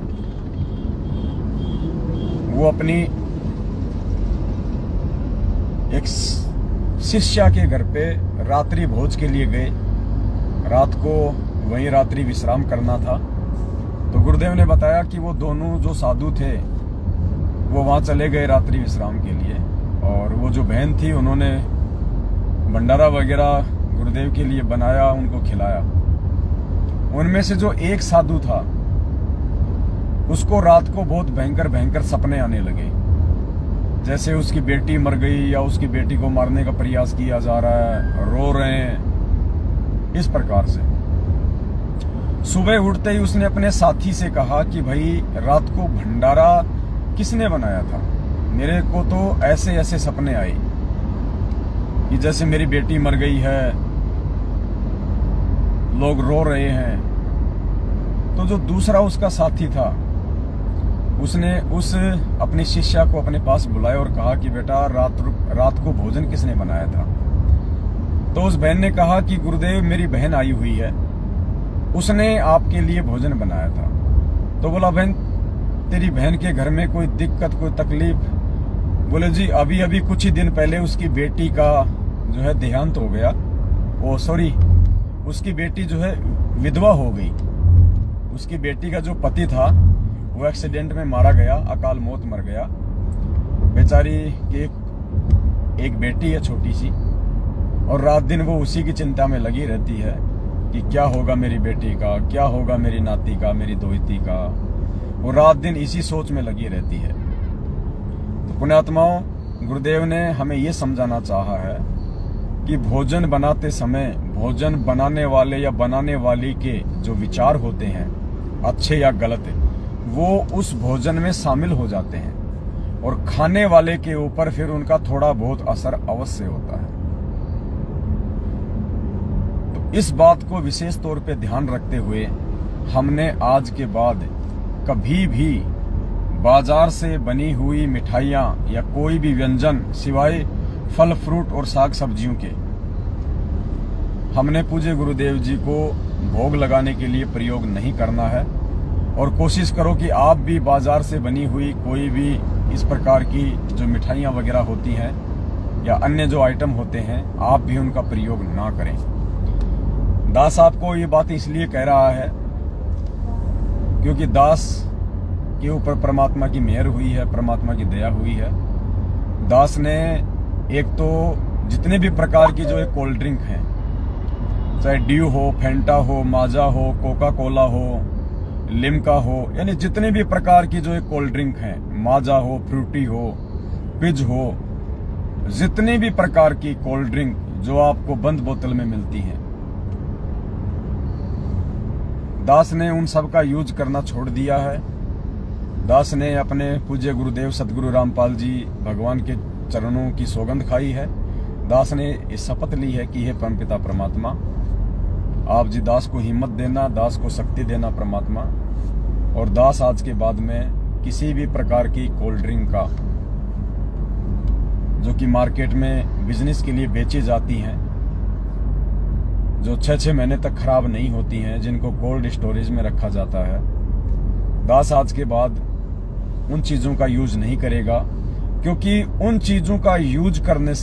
वो अपनी एक शिष्या के घर पे रात्रि भोज के लिए गए। रात को वहीं रात्रि विश्राम करना था, तो गुरुदेव ने बताया कि वो दोनों जो साधु थे वो वहां चले गए रात्रि विश्राम के लिए, और वो जो बहन थी उन्होंने भंडारा वगैरह गुरुदेव के लिए बनाया, उनको खिलाया। उनमें से जो एक साधु था उसको रात को बहुत भयंकर सपने आने लगे, जैसे उसकी बेटी मर गई या उसकी बेटी को मारने का प्रयास किया जा रहा है, रो रहे हैं, इस प्रकार से। सुबह उठते ही उसने अपने साथी से कहा कि भाई रात को भंडारा किसने बनाया था, मेरे को तो ऐसे ऐसे सपने आए। कि जैसे मेरी बेटी मर गई है, लोग रो रहे हैं। तो जो दूसरा उसका साथी था, उसने उस अपनी शिष्या को अपने पास बुलाया और कहा कि बेटा रात को भोजन किसने बनाया था? तो उस बहन ने कहा कि गुरुदेव मेरी बहन आई हुई है, उसने आपके लिए भोजन बनाया था। तो बोला बहन तेरी बहन के घर में कोई दिक्कत कोई तकलीफ? बोले जी अभी अभी कुछ ही दिन पहले उसकी बेटी का जो है देहांत हो गया। उसकी बेटी जो है विधवा हो गई। उसकी बेटी का जो पति था वो एक्सीडेंट में मारा गया, अकाल मौत मर गया। बेचारी की एक बेटी है छोटी सी, और रात दिन वो उसी की चिंता में लगी रहती है कि क्या होगा मेरी बेटी का, क्या होगा मेरी नाती का, मेरी दोहिती का। वो रात दिन इसी सोच में लगी रहती है। तो पुण्यात्माओं, गुरुदेव ने हमें ये समझाना चाहा है कि भोजन बनाते समय भोजन बनाने वाले या बनाने वाली के जो विचार होते हैं, अच्छे या गलत, वो उस भोजन में शामिल हो जाते हैं और खाने वाले के ऊपर फिर उनका थोड़ा बहुत असर अवश्य होता है। तो इस बात को विशेष तौर पे ध्यान रखते हुए हमने आज के बाद कभी भी बाजार से बनी हुई मिठाइयां या कोई भी व्यंजन सिवाय फल फ्रूट और साग सब्जियों के हमने पूज्य गुरुदेव जी को भोग लगाने के लिए प्रयोग नहीं करना है। और कोशिश करो कि आप भी बाजार से बनी हुई कोई भी इस प्रकार की जो मिठाइयां वगैरह होती हैं या अन्य जो आइटम होते हैं, आप भी उनका प्रयोग ना करें। दास आपको ये बात इसलिए कह रहा है क्योंकि दास के ऊपर परमात्मा की मेहर हुई है, परमात्मा की दया हुई है। दास ने एक तो जितने भी प्रकार की जो एक कोल्ड ड्रिंक है, चाहे ड्यू हो, फेंटा हो, माजा हो, कोका कोला हो, लिम्का हो, यानी जितने भी प्रकार की जो एक कोल्ड ड्रिंक है, माजा हो, फ्रूटी हो, पिज हो, जितने भी प्रकार की कोल्ड ड्रिंक जो आपको बंद बोतल में मिलती हैं, दास ने उन सब का यूज करना छोड़ दिया है। दास ने अपने पूज्य गुरुदेव सदगुरु रामपाल जी भगवान के चरणों की सौगंध खाई है। दास ने इस शपथ ली है कि हे परमपिता परमात्मा, आप जी दास को हिम्मत देना, दास को शक्ति देना परमात्मा। और दास आज के बाद में किसी भी प्रकार की कोल्ड ड्रिंक का जो कि मार्केट में बिजनेस के लिए बेची जाती हैं, जो 6-6 महीने तक खराब नहीं होती हैं, जिनको कोल्ड स्टोरेज में रखा जाता है, दास आज के बाद उन चीजों का यूज नहीं करेगा। क्योंकि उन चीजों का यूज करने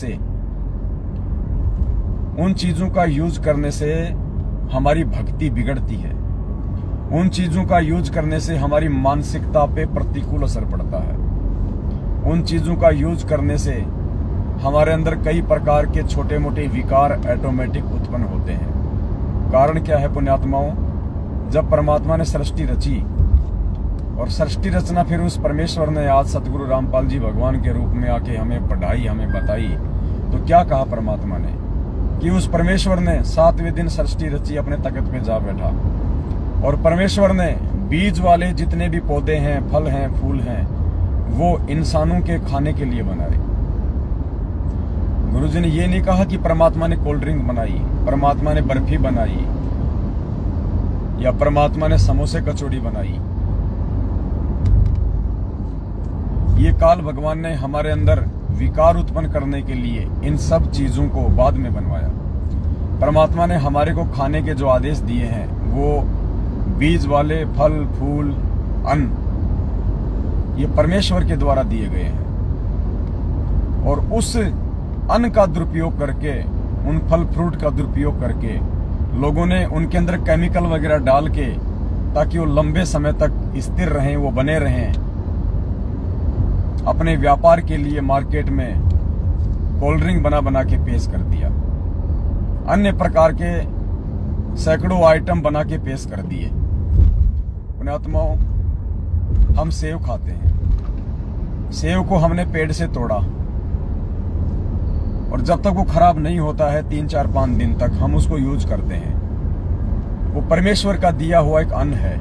से हमारी भक्ति बिगड़ती है। उन चीजों का यूज करने से हमारी मानसिकता पे प्रतिकूल असर पड़ता है। उन चीजों का यूज करने से हमारे अंदर कई प्रकार के छोटे मोटे विकार ऑटोमेटिक उत्पन्न होते हैं। कारण क्या है पुण्यात्माओं? जब परमात्मा ने सृष्टि रची और सृष्टि रचना फिर उस परमेश्वर ने आज सतगुरु रामपाल जी भगवान के रूप में आके हमें पढ़ाई, हमें बताई, तो क्या कहा परमात्मा ने कि उस परमेश्वर ने 7वें दिन सृष्टि रची, अपने तख्त पे जा बैठा और परमेश्वर ने बीज वाले जितने भी पौधे हैं, फल हैं, फूल हैं, वो इंसानों के खाने के लिए बनाए। गुरुजी ने ये नहीं कहा कि परमात्मा ने कोल्ड ड्रिंक बनाई, परमात्मा ने बर्फी बनाई या परमात्मा ने समोसे कचौड़ी बनाई। ये काल भगवान ने हमारे अंदर विकार उत्पन्न करने के लिए इन सब चीजों को बाद में बनवाया। परमात्मा ने हमारे को खाने के जो आदेश दिए हैं वो बीज वाले फल, फूल, अन्न, ये परमेश्वर के द्वारा दिए गए हैं। और उस अन्न का दुरुपयोग करके, उन फल फ्रूट का दुरुपयोग करके लोगों ने उनके अंदर केमिकल वगैरह डाल के, ताकि वो लंबे समय तक स्थिर रहें, वो बने रहें, अपने व्यापार के लिए मार्केट में कोल्ड ड्रिंक बना बना के पेश कर दिया। अन्य प्रकार के सैकड़ों आइटम बना के पेश कर दिए। पुण्यात्माओं, हम सेव खाते हैं, सेव को हमने पेड़ से तोड़ा और जब तक वो खराब नहीं होता है 3, 4, 5 दिन तक हम उसको यूज करते हैं। वो परमेश्वर का दिया हुआ एक अन्न है।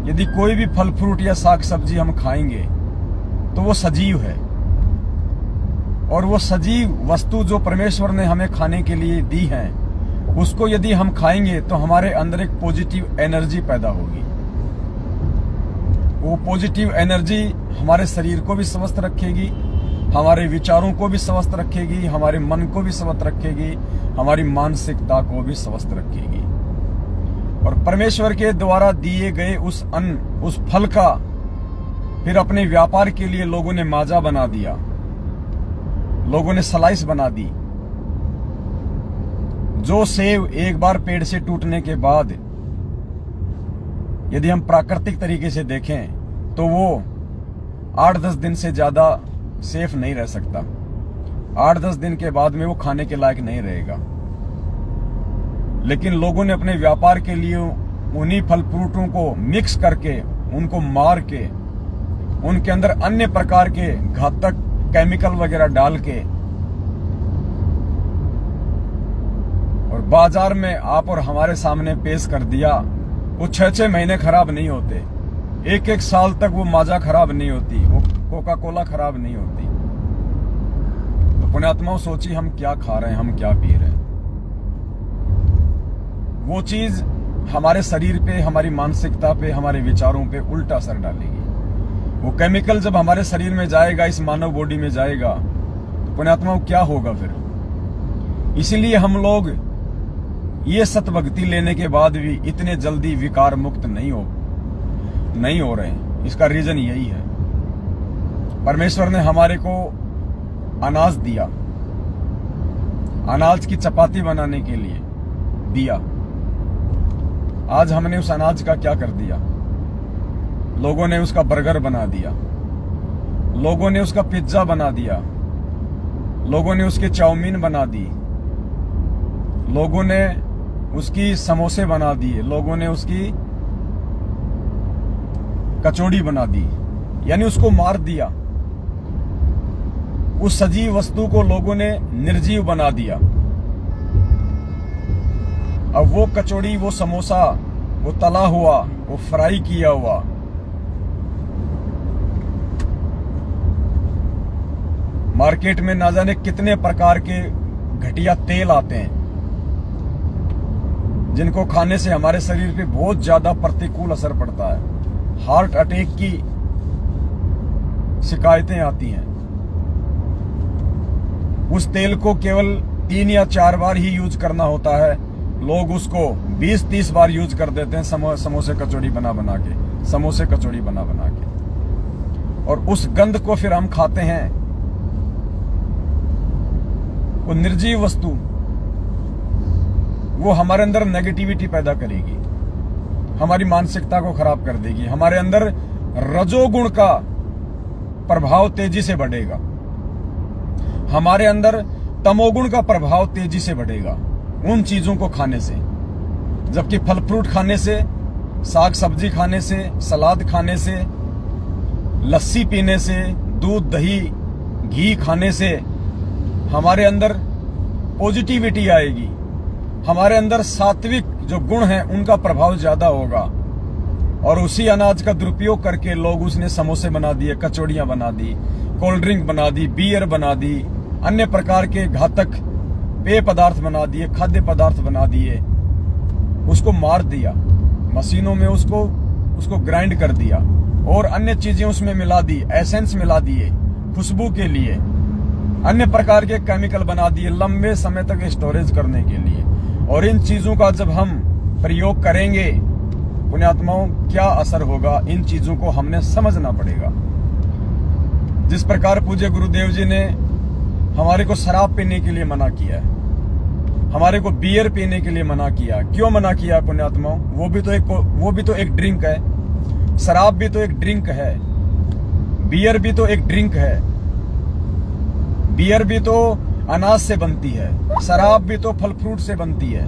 यदि कोई भी फल फ्रूट या साग सब्जी हम खाएंगे तो वो सजीव है, और वो सजीव वस्तु जो परमेश्वर ने हमें खाने के लिए दी है, उसको यदि हम खाएंगे तो हमारे अंदर एक पॉजिटिव एनर्जी पैदा होगी। वो पॉजिटिव एनर्जी हमारे शरीर को भी स्वस्थ रखेगी, हमारे विचारों को भी स्वस्थ रखेगी, हमारे मन को भी स्वस्थ रखेगी, हमारी मानसिकता को भी स्वस्थ रखेगी। और परमेश्वर के द्वारा दिए गए उस अन्न, उस फल का फिर अपने व्यापार के लिए लोगों ने माजा बना दिया, लोगों ने स्लाइस बना दी। जो सेब एक बार पेड़ से टूटने के बाद यदि हम प्राकृतिक तरीके से देखें तो वो 8-10 दिन से ज्यादा सेफ नहीं रह सकता। 8-10 दिन के बाद में वो खाने के लायक नहीं रहेगा। लेकिन लोगों ने अपने व्यापार के लिए उन्हीं फल फ्रूटों को मिक्स करके, उनको मार के, उनके अंदर अन्य प्रकार के घातक केमिकल वगैरह डाल के और बाजार में आप और हमारे सामने पेश कर दिया। वो 6-6 महीने खराब नहीं होते, 1-1 साल तक वो माजा खराब नहीं होती, वो कोका कोला खराब नहीं होती। तो पुण्यात्माओं, सोचिए हम क्या खा रहे हैं, हम क्या पी रहे हैं। वो चीज हमारे शरीर पे, हमारी मानसिकता पे, हमारे विचारों पे उल्टा असर डालेगी। वो केमिकल जब हमारे शरीर में जाएगा, इस मानव बॉडी में जाएगा, तो पुण्यात्माओं क्या होगा फिर। इसीलिए हम लोग ये सतभक्ति लेने के बाद भी इतने जल्दी विकार मुक्त नहीं हो रहे हैं। इसका रीजन यही है, परमेश्वर ने हमारे को अनाज दिया, अनाज की चपाती बनाने के लिए दिया। आज हमने उस अनाज का क्या कर दिया? लोगों ने उसका बर्गर बना दिया, लोगों ने उसका पिज्जा बना दिया, लोगों ने उसके चाउमीन बना दी, लोगों ने उसकी समोसे बना दिए, लोगों ने उसकी कचौड़ी बना दी, यानी उसको मार दिया। उस सजीव वस्तु को लोगों ने निर्जीव बना दिया। अब वो कचौड़ी, वो समोसा, वो तला हुआ, वो फ्राई किया हुआ, मार्केट में ना जाने कितने प्रकार के घटिया तेल आते हैं, जिनको खाने से हमारे शरीर पे बहुत ज्यादा प्रतिकूल असर पड़ता है। हार्ट अटैक की शिकायतें आती हैं। उस तेल को केवल 3 या 4 बार ही यूज करना होता है, लोग उसको 20-30 बार यूज कर देते हैं समोसे कचौड़ी बना बना के, समोसे कचौड़ी बना बना के। और उस गंध को फिर हम खाते हैं। वो निर्जीव वस्तु, वो हमारे अंदर नेगेटिविटी पैदा करेगी, हमारी मानसिकता को खराब कर देगी। हमारे अंदर रजोगुण का प्रभाव तेजी से बढ़ेगा, हमारे अंदर तमोगुण का प्रभाव तेजी से बढ़ेगा उन चीजों को खाने से। जबकि फल फ्रूट खाने से, साग सब्जी खाने से, सलाद खाने से, लस्सी पीने से, दूध दही घी खाने से हमारे अंदर पॉजिटिविटी आएगी, हमारे अंदर सात्विक जो गुण हैं उनका प्रभाव ज्यादा होगा। और उसी अनाज का दुरुपयोग करके लोग उसने समोसे बना दिए, कचौड़ियां बना दी, कोल्ड ड्रिंक बना दी, बियर बना दी, अन्य प्रकार के घातक पेय पदार्थ बना दिए, खाद्य पदार्थ बना दिए, उसको मार दिया, मशीनों में उसको ग्राइंड कर दिया और अन्य चीजें उसमें मिला दी, एसेंस मिला दिए खुशबू के लिए, अन्य प्रकार के केमिकल बना दिए लंबे समय तक स्टोरेज करने के लिए। और इन चीजों का जब हम प्रयोग करेंगे, पुण्यात्माओं, क्या असर होगा, इन चीजों को हमने समझना पड़ेगा। जिस प्रकार पूज्य गुरुदेव जी ने हमारे को शराब पीने के लिए मना किया है, हमारे को बियर पीने के लिए मना किया, क्यों मना किया पुण्यात्माओं? वो भी तो एक ड्रिंक है, शराब भी तो एक ड्रिंक है, बियर भी तो एक ड्रिंक है। बियर भी तो अनाज से बनती है, शराब भी तो फल फ्रूट से बनती है।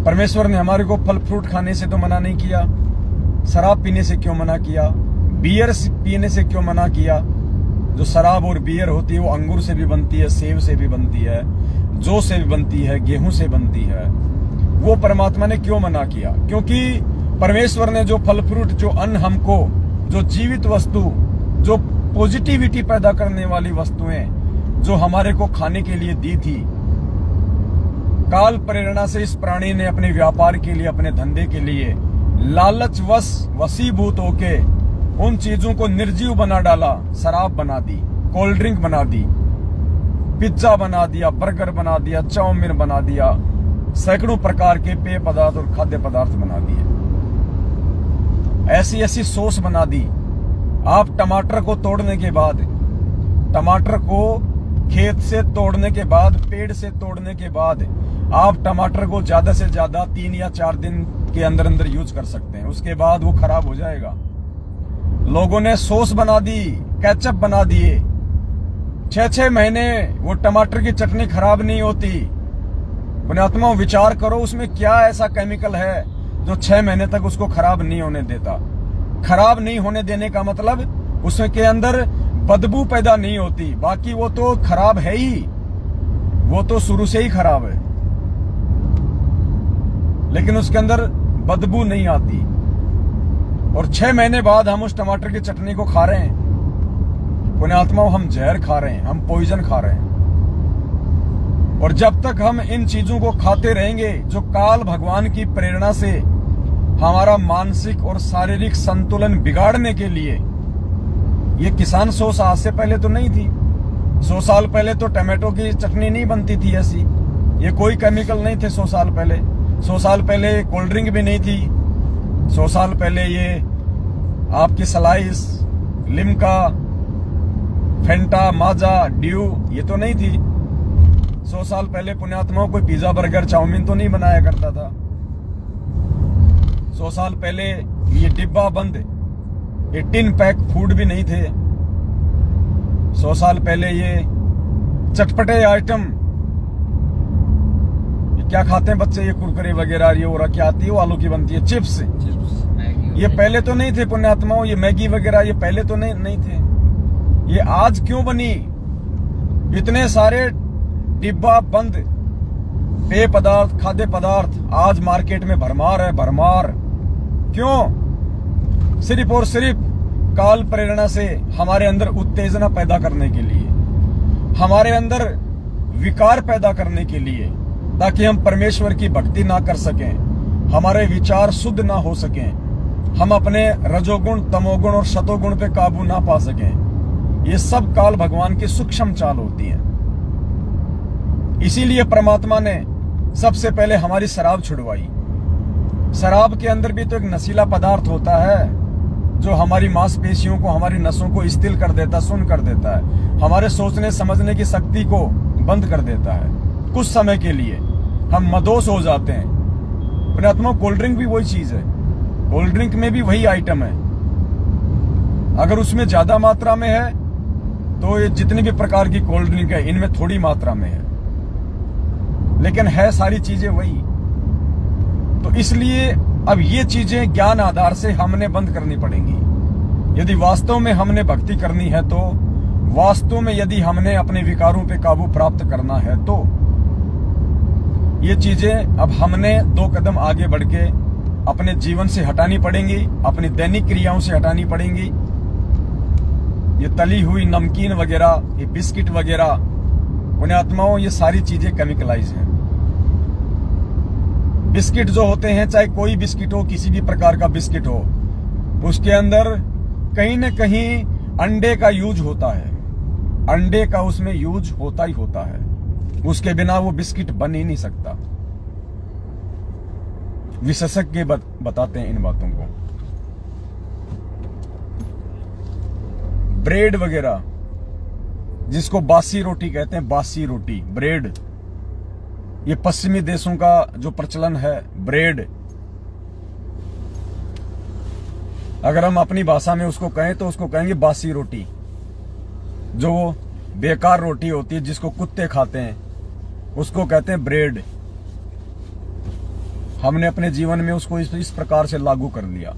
परमेश्वर ने हमारे को फल फ्रूट खाने से तो मना नहीं किया, शराब पीने से क्यों मना किया, बियर पीने से क्यों मना किया? जो शराब और बियर होती है वो अंगूर से भी बनती है, सेब से भी बनती है, जौ से भी बनती है, गेहूं से बनती है। वो परमात्मा ने क्यों मना किया? क्योंकि परमेश्वर ने जो फल फ्रूट, जो अन्न हमको, जो जीवित वस्तु, जो पॉजिटिविटी पैदा करने वाली वस्तुएं जो हमारे को खाने के लिए दी थी। काल प्रेरणा से इस प्राणी ने अपने व्यापार के लिए, अपने धंधे के लिए लालचवश वशीभूत होके उन चीजों को निर्जीव बना डाला। शराब बना दी, कोल्ड ड्रिंक बना दी, पिज्जा बना दिया, बर्गर बना दिया, चाउमीन बना दिया, सैकड़ों प्रकार के पेय पदार्थ और खाद्य पदार्थ बना दिए। ऐसी ऐसी सॉस बना दी। आप टमाटर को तोड़ने के बाद, टमाटर को खेत से तोड़ने के बाद, पेड़ से तोड़ने के बाद आप टमाटर को ज्यादा से ज्यादा 3 या 4 दिन के अंदर अंदर यूज कर सकते हैं। उसके बाद वो खराब हो जाएगा। लोगों ने सॉस बना दी, केचप बना दिए। 6-6 महीने वो टमाटर की चटनी खराब नहीं होती। पुण्यात्मा विचार करो, उसमें क्या ऐसा केमिकल है जो 6 महीने तक उसको खराब नहीं होने देता। खराब नहीं होने देने का मतलब उसमें के अंदर बदबू पैदा नहीं होती। बाकी वो तो खराब है ही, वो तो शुरू से ही खराब है, लेकिन उसके अंदर बदबू नहीं आती। और 6 महीने बाद हम उस टमाटर की चटनी को खा रहे हैं। पुण्यात्मा, हम जहर खा रहे हैं, हम पॉइजन खा रहे हैं। और जब तक हम इन चीजों को खाते रहेंगे, जो काल भगवान की प्रेरणा से हमारा मानसिक और शारीरिक संतुलन बिगाड़ने के लिए, ये किसान सॉस आज से पहले तो नहीं थी। 100 साल पहले तो टमाटो की चटनी नहीं बनती थी ऐसी। ये कोई केमिकल नहीं थे 100 साल पहले। 100 साल पहले कोल्ड ड्रिंक भी नहीं थी। 100 साल पहले ये आपकी स्लाइस, लिम्का, फेंटा, माजा, ड्यू ये तो नहीं थी। 100 साल पहले पुण्यात्माओं कोई पिज्जा, बर्गर, चाउमीन तो नहीं बनाया करता था। 100 साल पहले ये डिब्बा बंद, ये टिन पैक फूड भी नहीं थे। 100 साल पहले ये चटपटे आइटम, ये क्या खाते हैं बच्चे, ये कुरकुरे वगैरह, ये और क्या आती है वो आलू की बनती है, चिप्स, ये पहले तो नहीं थे पुण्यात्माओं। ये मैगी वगैरह ये पहले तो नहीं थे। ये आज क्यों बनी? इतने सारे डिब्बा बंद पेय पदार्थ, खाद्य पदार्थ आज मार्केट में भरमार है, भरमार। क्यों? सिर्फ और सिर्फ काल प्रेरणा से हमारे अंदर उत्तेजना पैदा करने के लिए, हमारे अंदर विकार पैदा करने के लिए, ताकि हम परमेश्वर की भक्ति ना कर सकें, हमारे विचार शुद्ध ना हो सकें, हम अपने रजोगुण, तमोगुण और शतोगुण पे काबू ना पा सकें। ये सब काल भगवान की सूक्ष्म चाल होती है। इसीलिए परमात्मा ने सबसे पहले हमारी शराब छुड़वाई। शराब के अंदर भी तो एक नशीला पदार्थ होता है जो हमारी मांसपेशियों को, हमारी नसों को स्थिर कर देता, सुन्न कर देता है, हमारे सोचने समझने की शक्ति को बंद कर देता है। कुछ समय के लिए हम मदोश हो जाते हैं। पुण्यात्मा, कोल्ड ड्रिंक भी वही चीज है। कोल्ड ड्रिंक में भी वही आइटम है। अगर उसमें ज्यादा मात्रा में है तो ये जितनी भी प्रकार की कोल्ड ड्रिंक है इनमें थोड़ी मात्रा में है, लेकिन है सारी चीजें वही। तो इसलिए अब ये चीजें ज्ञान आधार से हमने बंद करनी पड़ेंगी। यदि वास्तव में हमने भक्ति करनी है तो, वास्तव में यदि हमने अपने विकारों पे काबू प्राप्त करना है तो ये चीजें अब हमने 2 कदम आगे बढ़ के अपने जीवन से हटानी पड़ेंगी, अपनी दैनिक क्रियाओं से हटानी पड़ेंगी। ये तली हुई नमकीन वगैरह, ये बिस्किट वगैरह, पुण्यात्माओं, ये सारी चीजें केमिकलाइज हैं। बिस्किट जो होते हैं, चाहे कोई बिस्किट हो, किसी भी प्रकार का बिस्किट हो, उसके अंदर कहीं न कहीं अंडे का यूज होता है। अंडे का उसमें यूज होता ही होता है। उसके बिना वो बिस्किट बन ही नहीं सकता। विशेषज्ञ बताते हैं इन बातों को। ब्रेड वगैरह, जिसको बासी रोटी कहते हैं, बासी रोटी, ब्रेड, ये पश्चिमी देशों का जो प्रचलन है, ब्रेड, अगर हम अपनी भाषा में उसको कहें तो उसको कहेंगे बासी रोटी। जो बेकार रोटी होती है जिसको कुत्ते खाते हैं उसको कहते हैं ब्रेड। हमने अपने जीवन में उसको इस प्रकार से लागू कर लिया।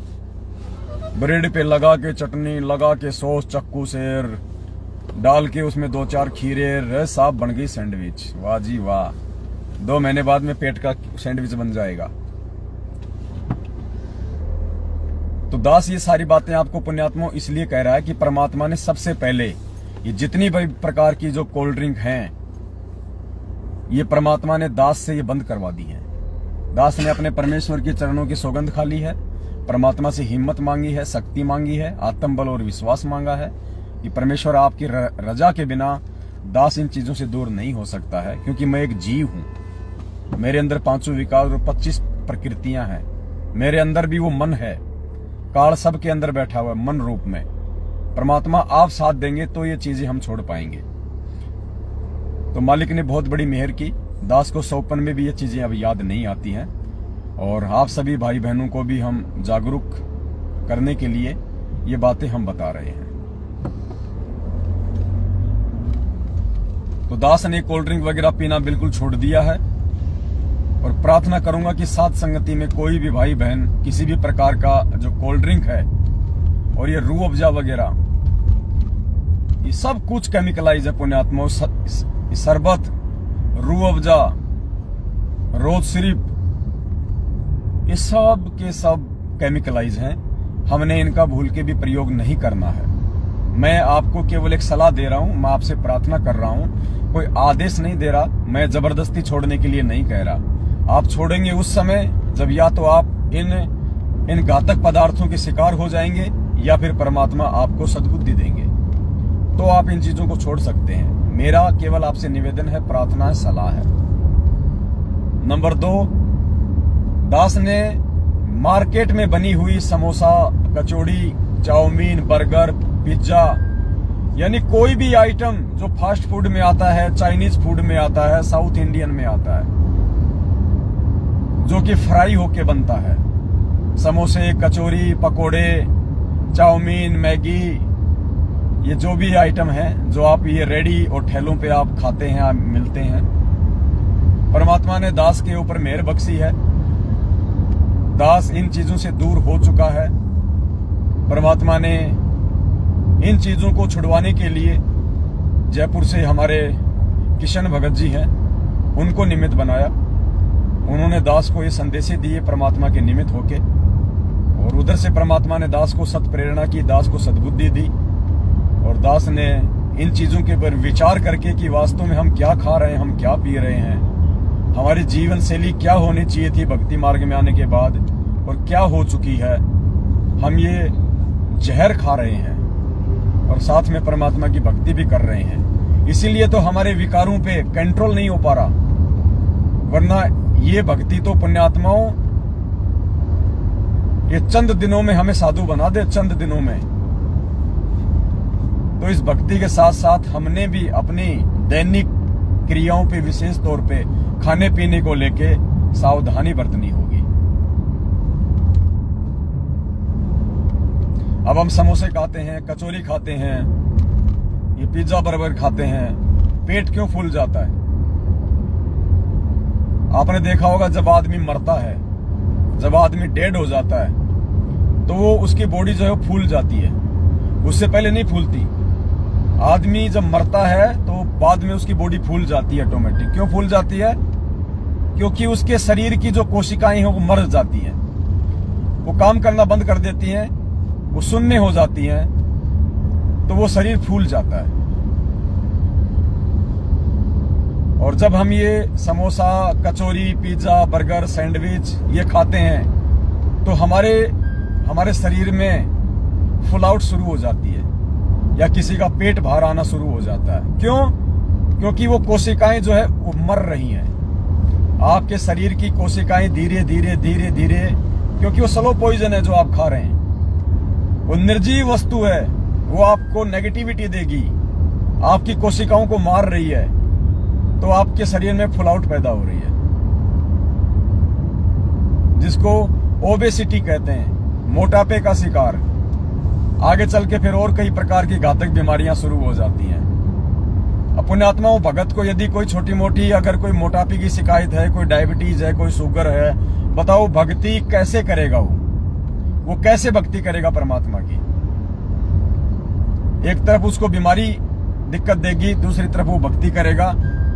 ब्रेड पे लगा के चटनी, लगा के सॉस, चक्कू से डाल के उसमें 2-4 खीरे, रे साहब बन गई सैंडविच। वाह जी वाह, 2 महीने बाद में पेट का सैंडविच बन जाएगा। तो दास ये सारी बातें आपको पुण्यात्मा इसलिए कह रहा है कि परमात्मा ने सबसे पहले ये जितनी भी प्रकार की जो कोल्ड ड्रिंक हैं, ये परमात्मा ने दास से ये बंद करवा दी है। दास ने अपने परमेश्वर के चरणों की सौगंध खा ली है, परमात्मा से हिम्मत मांगी है, शक्ति मांगी है, आत्मबल और विश्वास मांगा है कि परमेश्वर आपकी रजा के बिना दास इन चीजों से दूर नहीं हो सकता है, क्योंकि मैं एक जीव हूं। मेरे अंदर 5 विकार और 25 प्रकृतियां हैं। मेरे अंदर भी वो मन है, काल सबके अंदर बैठा हुआ है मन रूप में। परमात्मा आप साथ देंगे तो ये चीजें हम छोड़ पाएंगे। तो मालिक ने बहुत बड़ी मेहर की, दास को सौपन में भी ये चीजें अब याद नहीं आती हैं, और आप सभी भाई बहनों को भी हम जागरूक करने के लिए ये बातें हम बता रहे हैं। तो दास ने कोल्ड ड्रिंक वगैरह पीना बिल्कुल छोड़ दिया है, और प्रार्थना करूंगा कि साथ संगति में कोई भी भाई बहन किसी भी प्रकार का जो कोल्ड ड्रिंक है और ये रूह अफ़ज़ा वगैरह, ये सब कुछ केमिकलाइज है पुण्यात्मा। शरबत, रूह अफ़ज़ा, रोज सिरप, ये सब के सब केमिकलाइज हैं। हमने इनका भूल के भी प्रयोग नहीं करना है। मैं आपको केवल एक सलाह दे रहा हूं, मैं आपसे प्रार्थना कर रहा हूं, कोई आदेश नहीं दे रहा। मैं जबरदस्ती छोड़ने के लिए नहीं कह रहा। आप छोड़ेंगे उस समय जब या तो आप इन घातक पदार्थों के शिकार हो जाएंगे, या फिर परमात्मा आपको सद्बुद्धि देंगे, तो आप इन चीजों को छोड़ सकते हैं। मेरा केवल आपसे निवेदन है, प्रार्थना है, सलाह है। नंबर 2, दास ने मार्केट में बनी हुई समोसा, कचौड़ी, चाउमीन, बर्गर, पिज्जा, यानी कोई भी आइटम जो फास्ट फूड में आता है, चाइनीज फूड में आता है, साउथ इंडियन में आता है, जो कि फ्राई होके बनता है, समोसे, कचौरी, पकोड़े, चाउमीन, मैगी, ये जो भी आइटम है जो आप ये रेडी और ठेलों पे आप खाते हैं, आप मिलते हैं, परमात्मा ने दास के ऊपर मेहर बख्शी है। दास इन चीजों से दूर हो चुका है। परमात्मा ने इन चीजों को छुड़वाने के लिए जयपुर से हमारे किशन भगत जी हैं, उनको निमित्त बनाया। उन्होंने दास को ये संदेश दिए परमात्मा के निमित्त होके, और उधर से परमात्मा ने दास को सत प्रेरणा की, दास को सद्बुद्धि दी, और दास ने इन चीजों के ऊपर विचार करके कि वास्तव में हम क्या खा रहे हैं, हम क्या पी रहे हैं, हमारी जीवन शैली क्या होनी चाहिए थी भक्ति मार्ग में आने के बाद, और क्या हो चुकी है। हम ये जहर खा रहे हैं और साथ में परमात्मा की भक्ति भी कर रहे हैं, इसीलिए तो हमारे विकारों पे कंट्रोल नहीं हो पा रहा। वरना ये भक्ति तो पुण्यात्माओं ये चंद दिनों में हमें साधु बना दे, चंद दिनों में। तो इस भक्ति के साथ साथ हमने भी अपनी दैनिक क्रियाओं पे, विशेष तौर पे खाने पीने को लेके सावधानी बरतनी होगी। अब हम समोसे खाते हैं, कचौरी खाते हैं, ये पिज्जा बर्गर खाते हैं, पेट क्यों फूल जाता है? आपने देखा होगा जब आदमी मरता है, जब आदमी डेड हो जाता है, तो वो उसकी बॉडी जो है फूल जाती है, उससे पहले नहीं फूलती। आदमी जब मरता है तो बाद में उसकी बॉडी फूल जाती है ऑटोमेटिक। क्यों फूल जाती है? क्योंकि उसके शरीर की जो कोशिकाएं हैं वो मर जाती हैं, वो काम करना बंद कर देती हैं, वो शून्य हो जाती हैं, तो वो शरीर फूल जाता है। और जब हम ये समोसा, कचौरी, पिज्जा, बर्गर, सैंडविच ये खाते हैं तो हमारे शरीर में फुल आउट शुरू हो जाती है, या किसी का पेट बाहर आना शुरू हो जाता है। क्यों? क्योंकि वो कोशिकाएं जो है वो मर रही हैं। आपके शरीर की कोशिकाएं धीरे धीरे धीरे धीरे, क्योंकि वो स्लो पॉइजन है जो आप खा रहे हैं, वो निर्जीव वस्तु है, वो आपको नेगेटिविटी देगी, आपकी कोशिकाओं को मार रही है, तो आपके शरीर में फुल आउट पैदा हो रही है, जिसको ओबेसिटी कहते हैं, मोटापे का शिकार। आगे चल के फिर और कई प्रकार की घातक बीमारियां शुरू हो जाती हैं। पुण्यात्माओं, भगत को यदि कोई छोटी मोटी अगर कोई मोटापे की शिकायत है, कोई डायबिटीज है, कोई शुगर है, बताओ भक्ति कैसे करेगा? वो कैसे भक्ति करेगा परमात्मा की? एक तरफ उसको बीमारी दिक्कत देगी, दूसरी तरफ वो भक्ति करेगा,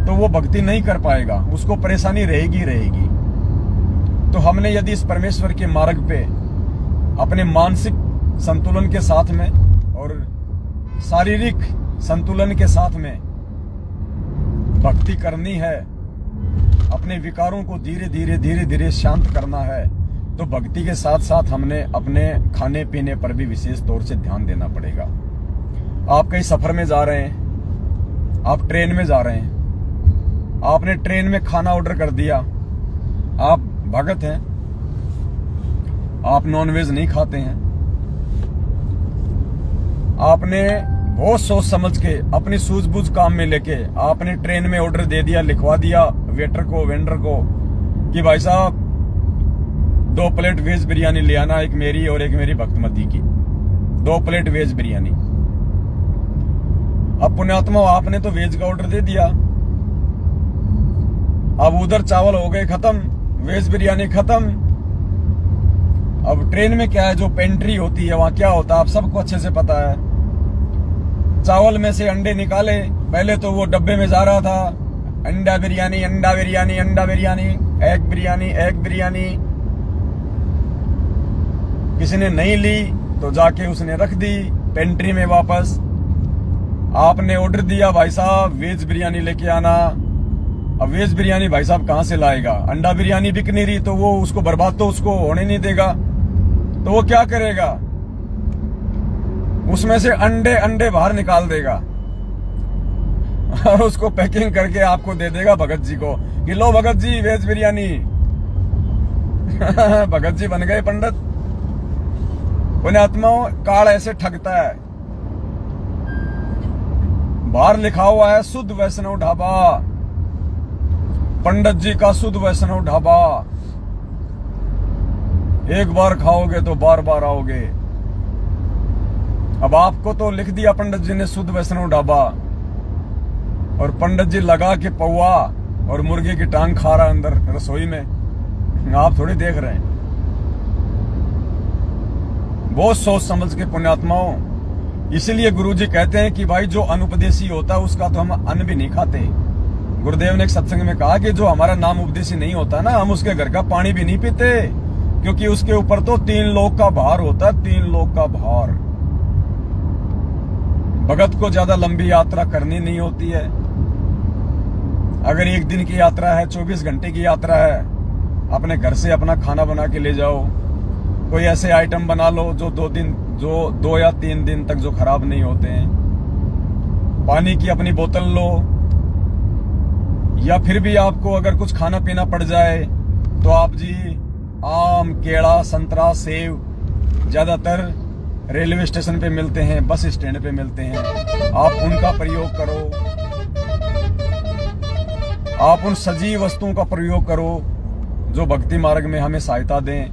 तो वो भक्ति नहीं कर पाएगा, उसको परेशानी रहेगी रहेगी। तो हमने यदि इस परमेश्वर के मार्ग पे अपने मानसिक संतुलन के साथ में और शारीरिक संतुलन के साथ में भक्ति करनी है, अपने विकारों को धीरे धीरे धीरे धीरे शांत करना है, तो भक्ति के साथ साथ हमने अपने खाने पीने पर भी विशेष तौर से ध्यान देना पड़ेगा। आप कहीं सफर में जा रहे हैं, आप ट्रेन में जा रहे हैं, आपने ट्रेन में खाना ऑर्डर कर दिया, आप भगत हैं, आप नॉनवेज नहीं खाते हैं, आपने बहुत सोच समझ के अपनी सूझबूझ काम में लेके आपने ट्रेन में ऑर्डर दे दिया, लिखवा दिया वेटर को, वेंडर को कि भाई साहब 2 प्लेट वेज बिरयानी ले आना, एक मेरी और एक मेरी भक्तमती की, 2 प्लेट वेज बिरयानी। अब पुण्यात्मा आपने तो वेज का ऑर्डर दे दिया, अब उधर चावल हो गए खत्म, वेज बिरयानी खत्म। अब ट्रेन में क्या है, जो पेंट्री होती है वहां क्या होता है आप सबको अच्छे से पता है। चावल में से अंडे निकाले, पहले तो वो डब्बे में जा रहा था, अंडा बिरयानी, अंडा बिरयानी, अंडा बिरयानी, एग बिरयानी, एग बिरयानी। किसी ने नहीं ली तो जाके उसने रख दी पेंट्री में वापस। आपने ऑर्डर दिया भाई साहब वेज बिरयानी लेके आना, अब वेज बिरयानी भाई साहब कहां से लाएगा, अंडा बिरयानी बिक नहीं रही तो वो उसको बर्बाद तो उसको होने नहीं देगा, तो वो क्या करेगा, उसमें से अंडे अंडे बाहर निकाल देगा और उसको पैकिंग करके आपको दे देगा भगत जी को कि लो भगत जी वेज बिरयानी। भगत जी बन गए पंडित। पुण्यात्माओं, काल ऐसे ठगता है। बाहर लिखा हुआ है शुद्ध वैष्णव ढाबा, पंडित जी का शुद्ध वैष्णव ढाबा, एक बार खाओगे तो बार बार आओगे। अब आपको तो लिख दिया पंडित जी ने शुद्ध वैष्णव ढाबा, और पंडित जी लगा के पौवा और मुर्गे की टांग खा रहा अंदर रसोई में, आप थोड़ी देख रहे हैं। बहुत सोच समझ के पुण्यात्माओं, इसीलिए गुरुजी कहते हैं कि भाई जो अनुपदेशी होता है उसका तो हम अन्न भी नहीं खाते। गुरुदेव ने एक सत्संग में कहा कि जो हमारा नाम उपदेशी नहीं होता ना, हम उसके घर का पानी भी नहीं पीते, क्योंकि उसके ऊपर तो 3 लोक का भार होता है, 3 लोक का भार। भगत को ज्यादा लंबी यात्रा करनी नहीं होती है। अगर 1 दिन की यात्रा है, 24 घंटे की यात्रा है, अपने घर से अपना खाना बना के ले जाओ, कोई ऐसे आइटम बना लो जो 2 या 3 दिन तक जो खराब नहीं होते हैं। पानी की अपनी बोतल लो, या फिर भी आपको अगर कुछ खाना पीना पड़ जाए तो आप जी आम, केला, संतरा, सेब ज्यादातर रेलवे स्टेशन पे मिलते हैं, बस स्टैंड पे मिलते हैं, आप उनका प्रयोग करो। आप उन सजीव वस्तुओं का प्रयोग करो जो भक्ति मार्ग में हमें सहायता दें,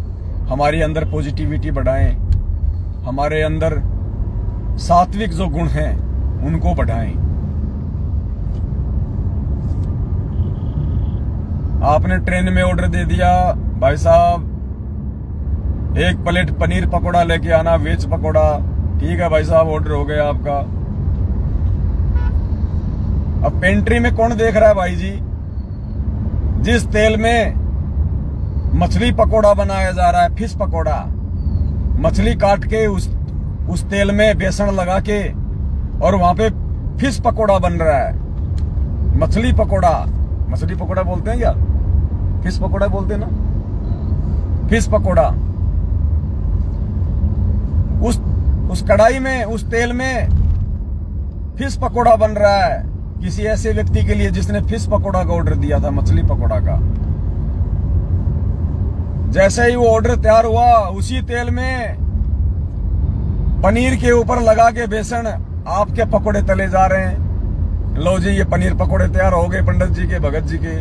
हमारे अंदर पॉजिटिविटी बढ़ाएं, हमारे अंदर सात्विक जो गुण हैं उनको बढ़ाएं। आपने ट्रेन में ऑर्डर दे दिया, भाई साहब 1 प्लेट पनीर पकोड़ा लेके आना, वेज पकोड़ा, ठीक है भाई साहब ऑर्डर हो गया आपका। अब पेंट्री में कौन देख रहा है भाई जी, जिस तेल में मछली पकोड़ा बनाया जा रहा है, फिश पकोड़ा, मछली काट के उस तेल में बेसन लगा के और वहां पे फिश पकोड़ा बन रहा है। मछली पकोड़ा बोलते हैं क्या, फिश पकोड़ा बोलते हैं ना, फिश पकोड़ा। उस कढ़ाई में, उस तेल में फिश पकोड़ा बन रहा है किसी ऐसे व्यक्ति के लिए जिसने फिश पकोड़ा का ऑर्डर दिया था, मछली पकोड़ा का। जैसे ही वो ऑर्डर तैयार हुआ, उसी तेल में पनीर के ऊपर लगा के बेसन आपके पकोड़े तले जा रहे हैं। लो जी ये पनीर पकोड़े तैयार हो गए पंडित जी के, भगत जी के।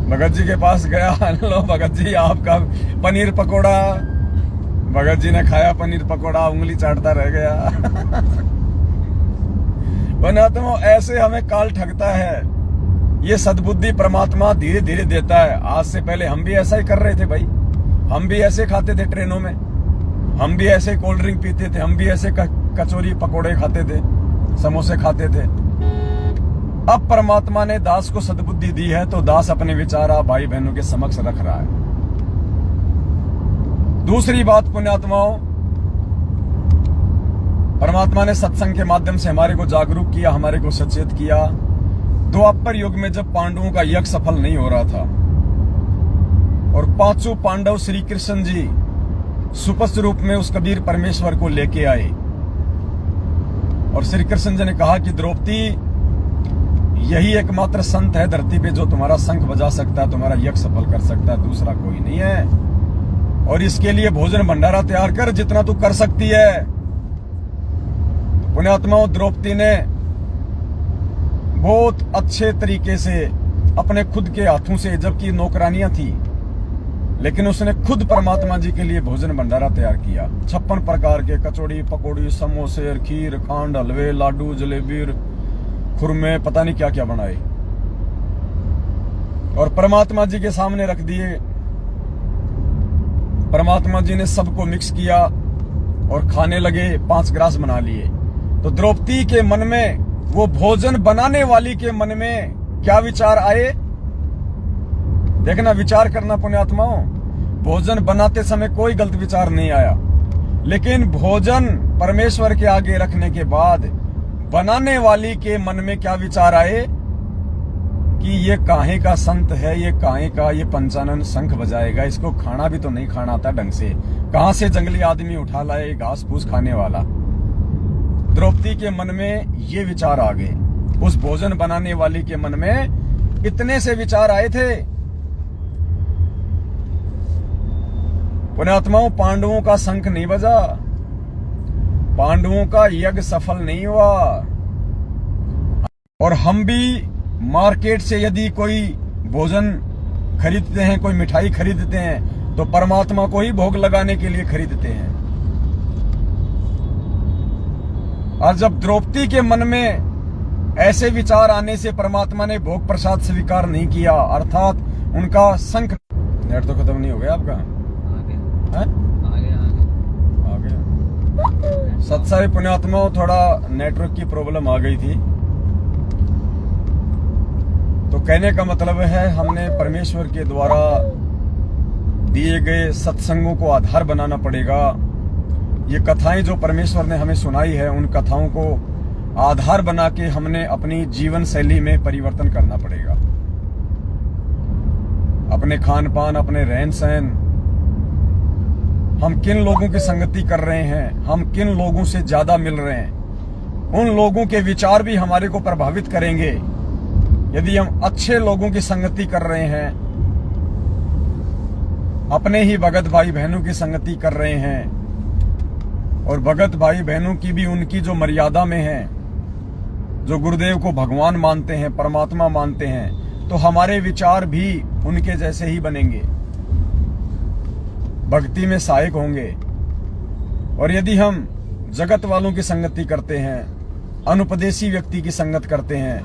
भगत जी के पास गया, लो भगत जी आपका पनीर पकोड़ा। भगत जी ने खाया पनीर पकोड़ा, उंगली चाटता रह गया। बना तो ऐसे हमें काल ठगता है। ये सद्बुद्धि परमात्मा धीरे धीरे देता है। आज से पहले हम भी ऐसा ही कर रहे थे भाई, हम भी ऐसे खाते थे ट्रेनों में, हम भी ऐसे कोल्ड ड्रिंक पीते थे, हम भी ऐसे कचौरी पकोड़े खाते थे, समोसे खाते थे। अब परमात्मा ने दास को सद्बुद्धि दी है तो दास अपने विचार भाई बहनों के समक्ष रख रहा है। दूसरी बात पुण्यात्माओं, परमात्मा ने सत्संग के माध्यम से हमारे को जागरूक किया, हमारे को सचेत किया। द्वापर युग में जब पांडवों का यज्ञ सफल नहीं हो रहा था और पांचों पांडव श्री कृष्ण जी सुपस्थ रूप में उस कबीर परमेश्वर को लेके आए और श्री कृष्ण जी ने कहा कि द्रौपदी, यही एकमात्र संत है धरती पे जो तुम्हारा शंख बजा सकता है, तुम्हारा यज्ञ सफल कर सकता है, दूसरा कोई नहीं है। और इसके लिए भोजन भंडारा तैयार कर जितना तू कर सकती है। पुण्यात्माओं, द्रौपदी ने बहुत अच्छे तरीके से अपने खुद के हाथों से, जबकि नौकरानियां थी, लेकिन उसने खुद परमात्मा जी के लिए भोजन भंडारा तैयार किया। 56 प्रकार के कचौड़ी, पकौड़ी, समोसे, खीर, खांड, हलवे, लाडू, जलेबी, खुरमे, पता नहीं क्या क्या बनाए और परमात्मा जी के सामने रख दिए। परमात्मा जी ने सबको मिक्स किया और खाने लगे, 5 ग्रास बना लिए। तो द्रौपदी के मन में, वो भोजन बनाने वाली के मन में क्या विचार आए? देखना, विचार करना पुण्यात्माओं। भोजन बनाते समय कोई गलत विचार नहीं आया, लेकिन भोजन परमेश्वर के आगे रखने के बाद बनाने वाली के मन में क्या विचार आए कि ये काहे का संत है, ये काहे का ये पंचानन शंख बजाएगा, इसको खाना भी तो नहीं खाना आता ढंग से, कहां से जंगली आदमी उठा लाए घास फूस खाने वाला। द्रौपदी के मन में ये विचार आ गए, उस भोजन बनाने वाली के मन में इतने से विचार आए थे। पुण्यात्माओं, पांडवों का शंख नहीं बजा, पांडवों का यज्ञ सफल नहीं हुआ। और हम भी मार्केट से यदि कोई भोजन खरीदते हैं, कोई मिठाई खरीदते हैं, तो परमात्मा को ही भोग लगाने के लिए खरीदते हैं। और जब द्रौपदी के मन में ऐसे विचार आने से परमात्मा ने भोग प्रसाद स्वीकार नहीं किया, अर्थात उनका शंख। नेट तो खत्म नहीं हो गया आपका? आ गया। सत्साई पुण्यात्माओं, थोड़ा नेटवर्क की प्रॉब्लम आ गई थी। तो कहने का मतलब है, हमने परमेश्वर के द्वारा दिए गए सत्संगों को आधार बनाना पड़ेगा। ये कथाएं जो परमेश्वर ने हमें सुनाई है, उन कथाओं को आधार बना के हमने अपनी जीवन शैली में परिवर्तन करना पड़ेगा। अपने खान पान, अपने रहन सहन, हम किन लोगों की संगति कर रहे हैं, हम किन लोगों से ज्यादा मिल रहे हैं, उन लोगों के विचार भी हमारे को प्रभावित करेंगे। यदि हम अच्छे लोगों की संगति कर रहे हैं, अपने ही भगत भाई बहनों की संगति कर रहे हैं, और भगत भाई बहनों की भी उनकी जो मर्यादा में है, जो गुरुदेव को भगवान मानते हैं, परमात्मा मानते हैं, तो हमारे विचार भी उनके जैसे ही बनेंगे, भक्ति में सहायक होंगे। और यदि हम जगत वालों की संगति करते हैं, अनुपदेशी व्यक्ति की संगत करते हैं,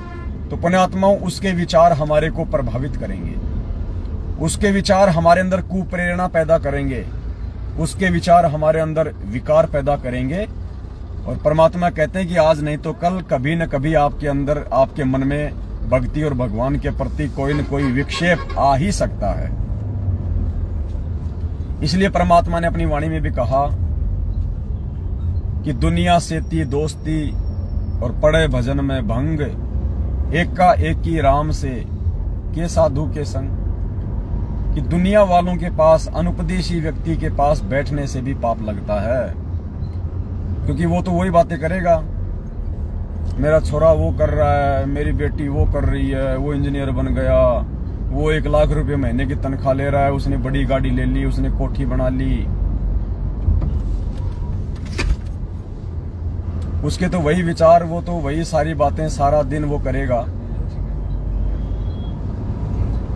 तो पुण्यात्माओं, उसके विचार हमारे को प्रभावित करेंगे, उसके विचार हमारे अंदर कुप्रेरणा पैदा करेंगे, उसके विचार हमारे अंदर विकार पैदा करेंगे। और परमात्मा कहते हैं कि आज नहीं तो कल, कभी न कभी आपके अंदर, आपके मन में भक्ति और भगवान के प्रति कोई न कोई विक्षेप आ ही सकता है। इसलिए परमात्मा ने अपनी वाणी में भी कहा कि दुनिया से ती दोस्ती और पड़े भजन में भंग, एक का एक ही राम से के साधु के संग। कि दुनिया वालों के पास, अनुपदेशी व्यक्ति के पास बैठने से भी पाप लगता है, क्योंकि वो तो वही बातें करेगा, मेरा छोरा वो कर रहा है, मेरी बेटी वो कर रही है, वो इंजीनियर बन गया, वो 1 लाख रुपए महीने की तनख्वाह ले रहा है, उसने बड़ी गाड़ी ले ली, उसने कोठी बना ली, उसके तो वही विचार, वो तो वही सारी बातें सारा दिन वो करेगा।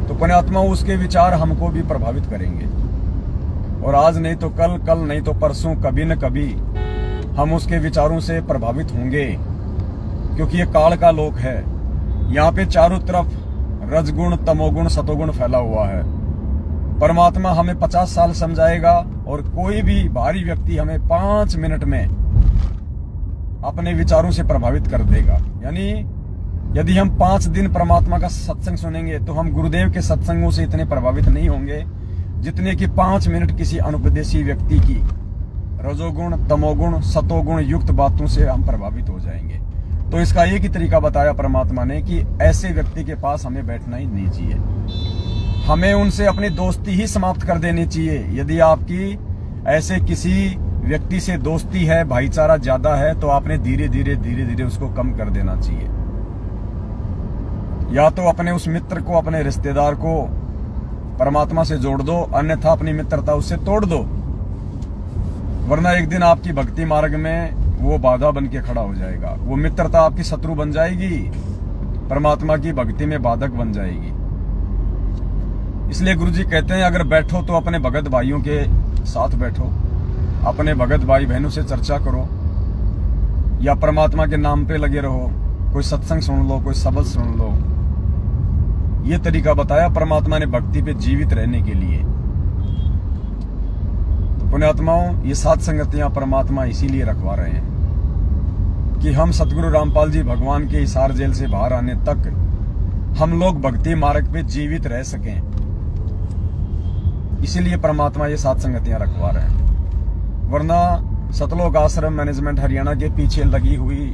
तो पुण्यात्मा, उसके विचार हमको भी प्रभावित करेंगे, और आज नहीं तो कल, कल नहीं तो परसों, कभी न कभी हम उसके विचारों से प्रभावित होंगे, क्योंकि ये काल का लोक है। यहाँ पे चारों तरफ रजगुण, तमोगुण, सतोगुण फैला हुआ है। परमात्मा हमें 50 साल समझाएगा, और कोई भी बाहरी व्यक्ति हमें 5 मिनट में अपने विचारों से प्रभावित कर देगा। यानी यदि हम 5 दिन परमात्मा का सत्संग सुनेंगे, तो हम गुरुदेव के सत्संगों से इतने प्रभावित नहीं होंगे जितने कि 5 मिनट किसी अनुपदेशी व्यक्ति की रजोगुण, तमोगुण, सतोगुण युक्त बातों से हम प्रभावित हो जाएंगे। तो इसका एक ही तरीका बताया परमात्मा ने कि ऐसे व्यक्ति के पास हमें बैठना ही नहीं चाहिए, हमें उनसे अपनी दोस्ती ही समाप्त कर देनी चाहिए। यदि आपकी ऐसे किसी व्यक्ति से दोस्ती है, भाईचारा ज्यादा है, तो आपने धीरे धीरे उसको कम कर देना चाहिए। या तो अपने उस मित्र को, अपने रिश्तेदार को परमात्मा से जोड़ दो, अन्यथा अपनी मित्रता उससे तोड़ दो, वरना एक दिन आपकी भक्ति मार्ग में वो बाधा बन के खड़ा हो जाएगा। वो मित्रता आपकी शत्रु बन जाएगी, परमात्मा की भक्ति में बाधक बन जाएगी। इसलिए गुरुजी कहते हैं अगर बैठो तो अपने भगत भाइयों के साथ बैठो, अपने भगत भाई बहनों से चर्चा करो, या परमात्मा के नाम पे लगे रहो, कोई सत्संग सुन लो, कोई शब्द सुन लो। ये तरीका बताया परमात्मा ने भक्ति पे जीवित रहने के लिए। तो पुण्यात्माओं, ये सात संगतियां परमात्मा इसीलिए रखवा रहे हैं कि हम सतगुरु रामपाल जी भगवान के हिसार जेल से बाहर आने तक हम लोग भक्ति मार्ग पे जीवित रह सकें। इसीलिए परमात्मा ये सात संगतियां रखवा रहे हैं, वरना सतलोक आश्रम मैनेजमेंट हरियाणा के पीछे लगी हुई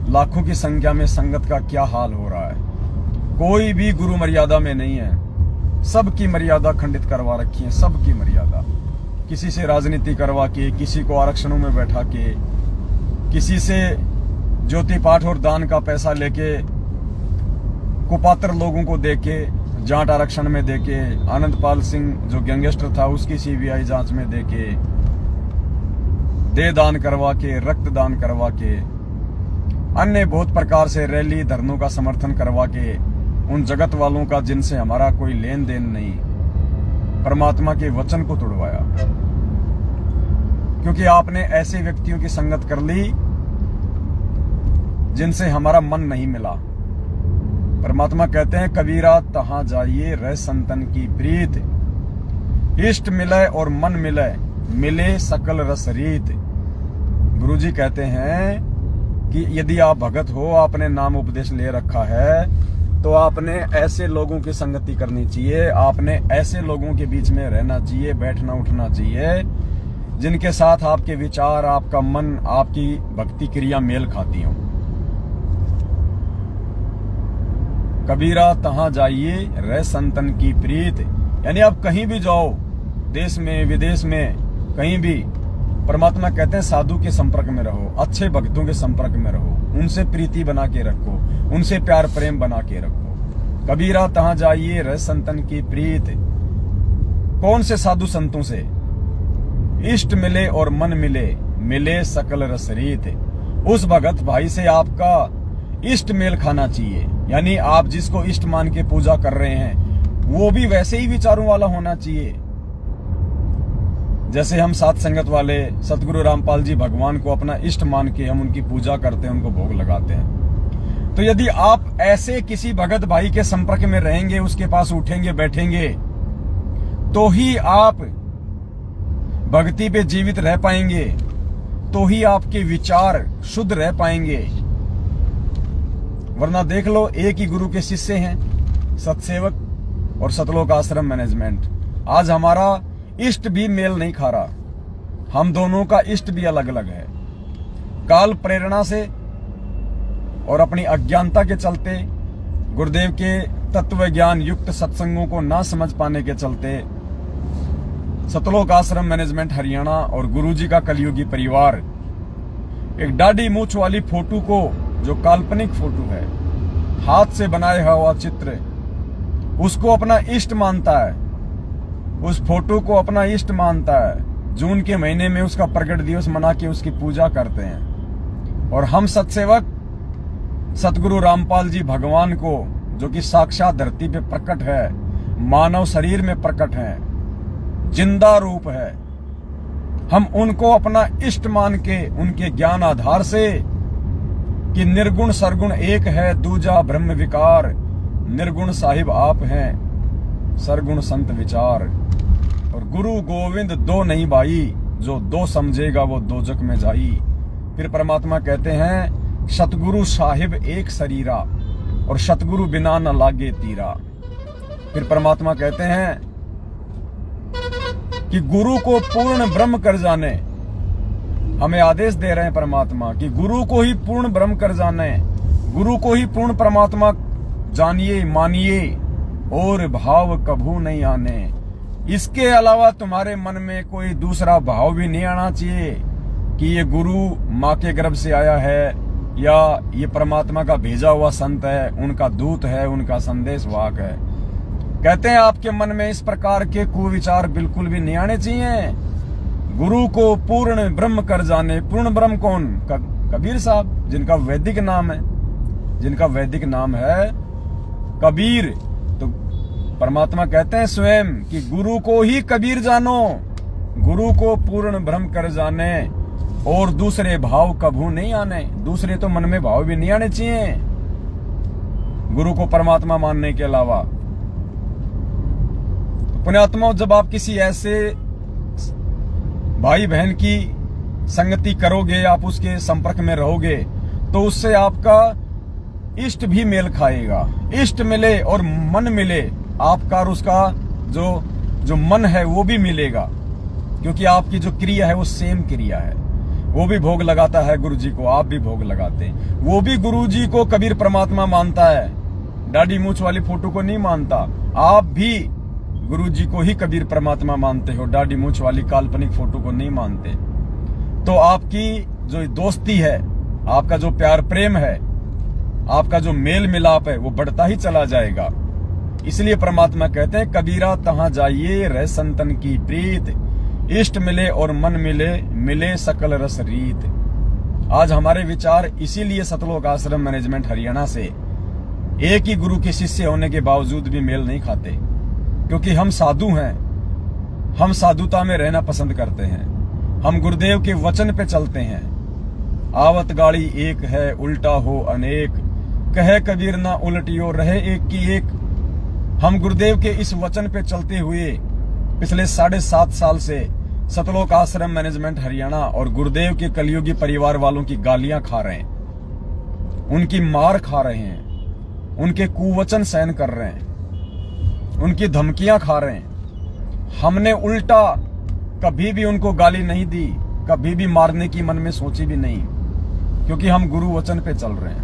लाखों की संख्या में संगत का क्या हाल हो रहा है। कोई भी गुरु मर्यादा में नहीं है, सबकी मर्यादा खंडित करवा रखी है, सबकी मर्यादा। किसी से राजनीति करवा के, किसी को आरक्षणों में बैठा के, किसी से ज्योति पाठ और दान का पैसा लेके, कुपात्र लोगों को देके, जाट आरक्षण में देके, आनंदपाल सिंह जो गैंगस्टर था उसकी सीबीआई जांच में देके, दे दान करवा के, रक्त दान करवा के, अन्य बहुत प्रकार से रैली धरनों का समर्थन करवा के, उन जगत वालों का जिनसे हमारा कोई लेन देन नहीं, परमात्मा के वचन को तोड़वाया। क्योंकि आपने ऐसे व्यक्तियों की संगत कर ली जिनसे हमारा मन नहीं मिला। परमात्मा कहते हैं कबीरा तहां जाइए रह संतन की प्रीत, इष्ट मिले और मन मिले, मिले सकल रस रीत। गुरुजी कहते हैं कि यदि आप भगत हो, आपने नाम उपदेश ले रखा है, तो आपने ऐसे लोगों की संगति करनी चाहिए, आपने ऐसे लोगों के बीच में रहना चाहिए, बैठना उठना चाहिए, जिनके साथ आपके विचार, आपका मन, आपकी भक्ति क्रिया मेल खाती हो। कबीरा तहां जाइए रह संतन की प्रीत, यानी आप कहीं भी जाओ, देश में विदेश में कहीं भी, परमात्मा कहते हैं साधु के संपर्क में रहो, अच्छे भक्तों के संपर्क में रहो, उनसे प्रीति बना के रखो, उनसे प्यार प्रेम बना के रखो। कबीरा तहां जाइए रह संतन की प्रीत। कौन से साधु संतों से? इष्ट मिले और मन मिले, मिले सकल रस रीत। उस भगत भाई से आपका इष्ट मेल खाना चाहिए, यानी आप जिसको इष्ट मान के पूजा कर रहे हैं वो भी वैसे ही विचारों वाला होना चाहिए। जैसे हम सात संगत वाले सतगुरु रामपाल जी भगवान को अपना इष्ट मान के हम उनकी पूजा करते हैं, उनको भोग लगाते हैं। तो यदि आप ऐसे किसी भगत भाई के संपर्क में रहेंगे, उसके पास उठेंगे बैठेंगे, तो ही आप भक्ति पे जीवित रह पाएंगे, तो ही आपके विचार शुद्ध रह पाएंगे। वरना देख लो, एक ही गुरु के शिष्य हैं, सतसेवक और सतलोक आश्रम मैनेजमेंट। आज हमारा इष्ट भी मेल नहीं खा रहा, हम दोनों का इष्ट भी अलग अलग है। काल प्रेरणा से और अपनी अज्ञानता के चलते, गुरुदेव के तत्व ज्ञान युक्त सत्संगों को ना समझ पाने के चलते, सतलोक आश्रम मैनेजमेंट हरियाणा और गुरुजी का कलयुगी परिवार एक दाढ़ी मूछ वाली फोटो को, जो काल्पनिक फोटो है, हाथ से बनाया हुआ चित्र, उसको अपना इष्ट मानता है, उस फोटो को अपना इष्ट मानता है। जून के महीने में उसका प्रकट दिवस मना के उसकी पूजा करते हैं। और हम सत्सेवक सतगुरु रामपाल जी भगवान को, जो कि साक्षात धरती पे प्रकट है, मानव शरीर में प्रकट है, जिंदा रूप है, हम उनको अपना इष्ट मान के, उनके ज्ञान आधार से कि निर्गुण सरगुण एक है, दूजा ब्रह्म विकार, निर्गुण साहिब आप हैं, सरगुण संत विचार, और गुरु गोविंद दो नहीं भाई, जो दो समझेगा वो दोजक में जाई। फिर परमात्मा कहते हैं सतगुरु साहिब एक शरीरा, और सतगुरु बिना न लागे तीरा। फिर परमात्मा कहते हैं कि गुरु को पूर्ण ब्रह्म कर जाने। हमें आदेश दे रहे हैं परमात्मा कि गुरु को ही पूर्ण ब्रह्म कर जाने, गुरु को ही पूर्ण परमात्मा जानिए मानिए और भाव कभू नहीं आने। इसके अलावा तुम्हारे मन में कोई दूसरा भाव भी नहीं आना चाहिए कि ये गुरु माँ के गर्भ से आया है या ये परमात्मा का भेजा हुआ संत है, उनका दूत है, उनका संदेश वाहक है। कहते हैं आपके मन में इस प्रकार के कुविचार बिल्कुल भी नहीं आने चाहिए। गुरु को पूर्ण ब्रह्म कर जाने। पूर्ण ब्रह्म कौन? कबीर साहब, जिनका वैदिक नाम है, जिनका वैदिक नाम है कबीर। तो परमात्मा कहते हैं स्वयं कि गुरु को ही कबीर जानो, गुरु को पूर्ण ब्रह्म कर जाने और दूसरे भाव कभू नहीं आने। दूसरे तो मन में भाव भी नहीं आने चाहिए गुरु को परमात्मा मानने के अलावा। तो पुण्यात्माओं, जब आप किसी ऐसे भाई बहन की संगति करोगे, आप उसके संपर्क में रहोगे, तो उससे आपका इष्ट भी मेल खाएगा। इष्ट मिले और मन मिले, आपका और उसका जो मन है वो भी मिलेगा, क्योंकि आपकी जो क्रिया है वो सेम क्रिया है। वो भी भोग लगाता है गुरु जी को, आप भी भोग लगाते हैं। वो भी गुरु जी को कबीर परमात्मा मानता है, दाढ़ी मूछ वाली फोटो को नहीं मानता। आप भी गुरु जी को ही कबीर परमात्मा मानते हो, दाढ़ी मूछ वाली काल्पनिक फोटो को नहीं मानते। तो आपकी जो दोस्ती है, आपका जो प्यार प्रेम है, आपका जो मेल मिलाप है, वो बढ़ता ही चला जाएगा। इसलिए परमात्मा कहते हैं कबीरा तहां जाइए रह संतन की प्रीत, इष्ट मिले और मन मिले, मिले सकल रस रीत। आज हमारे विचार इसीलिए सतलोक आश्रम मैनेजमेंट हरियाणा से एक ही गुरु के शिष्य होने के बावजूद भी मेल नहीं खाते, क्योंकि हम साधु हैं। हम साधुता में रहना पसंद करते हैं। हम गुरुदेव के वचन पे चलते हैं। आवत गाड़ी एक है उल्टा हो अनेक, कहे कबीर ना उलटियो रहे एक की एक। हम गुरुदेव के इस वचन पे चलते हुए पिछले 7.5 साल से सतलोक आश्रम मैनेजमेंट हरियाणा और गुरुदेव के कलयुगी परिवार वालों की गालियां खा रहे हैं, उनकी मार खा रहे हैं, उनके कुवचन सहन कर रहे हैं, उनकी धमकियां खा रहे हैं। हमने उल्टा कभी भी उनको गाली नहीं दी, कभी भी मारने की मन में सोची भी नहीं, क्योंकि हम गुरु वचन पे चल रहे हैं।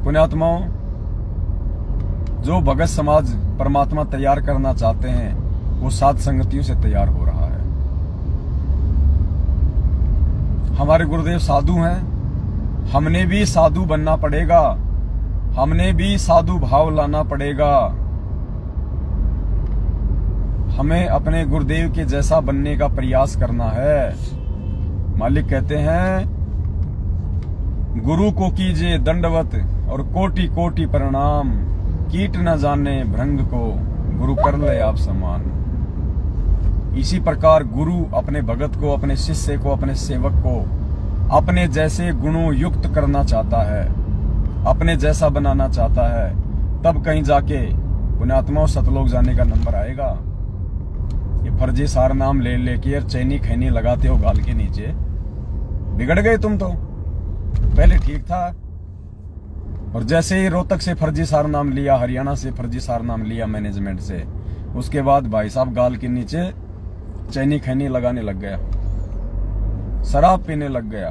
पुण्यात्माओं, जो भगत समाज परमात्मा तैयार करना चाहते हैं वो सात संगतियों से तैयार हो रहा है। हमारे गुरुदेव साधु हैं, हमने भी साधु बनना पड़ेगा, हमने भी साधु भाव लाना पड़ेगा। हमें अपने गुरुदेव के जैसा बनने का प्रयास करना है। मालिक कहते हैं गुरु को कीजिए दंडवत और कोटि कोटि प्रणाम, कीट न जाने भृंग को गुरु कर ले आप समान। इसी प्रकार गुरु अपने भगत को, अपने शिष्य को, अपने सेवक को अपने जैसे गुणों युक्त करना चाहता है, अपने जैसा बनाना चाहता है, तब कहीं जाके पुण्यात्माओं सतलोक जाने का नंबर आएगा। ये फर्जी सार नाम ले लेके यार चैनी खैनी लगाते हो गाल के नीचे, बिगड़ गए तुम तो। पहले ठीक था, और जैसे ही रोहतक से फर्जी सार नाम लिया, हरियाणा से फर्जी सार नाम लिया मैनेजमेंट से, उसके बाद भाई साहब गाल के नीचे चैनी खैनी लगाने लग गया, शराब पीने लग गया,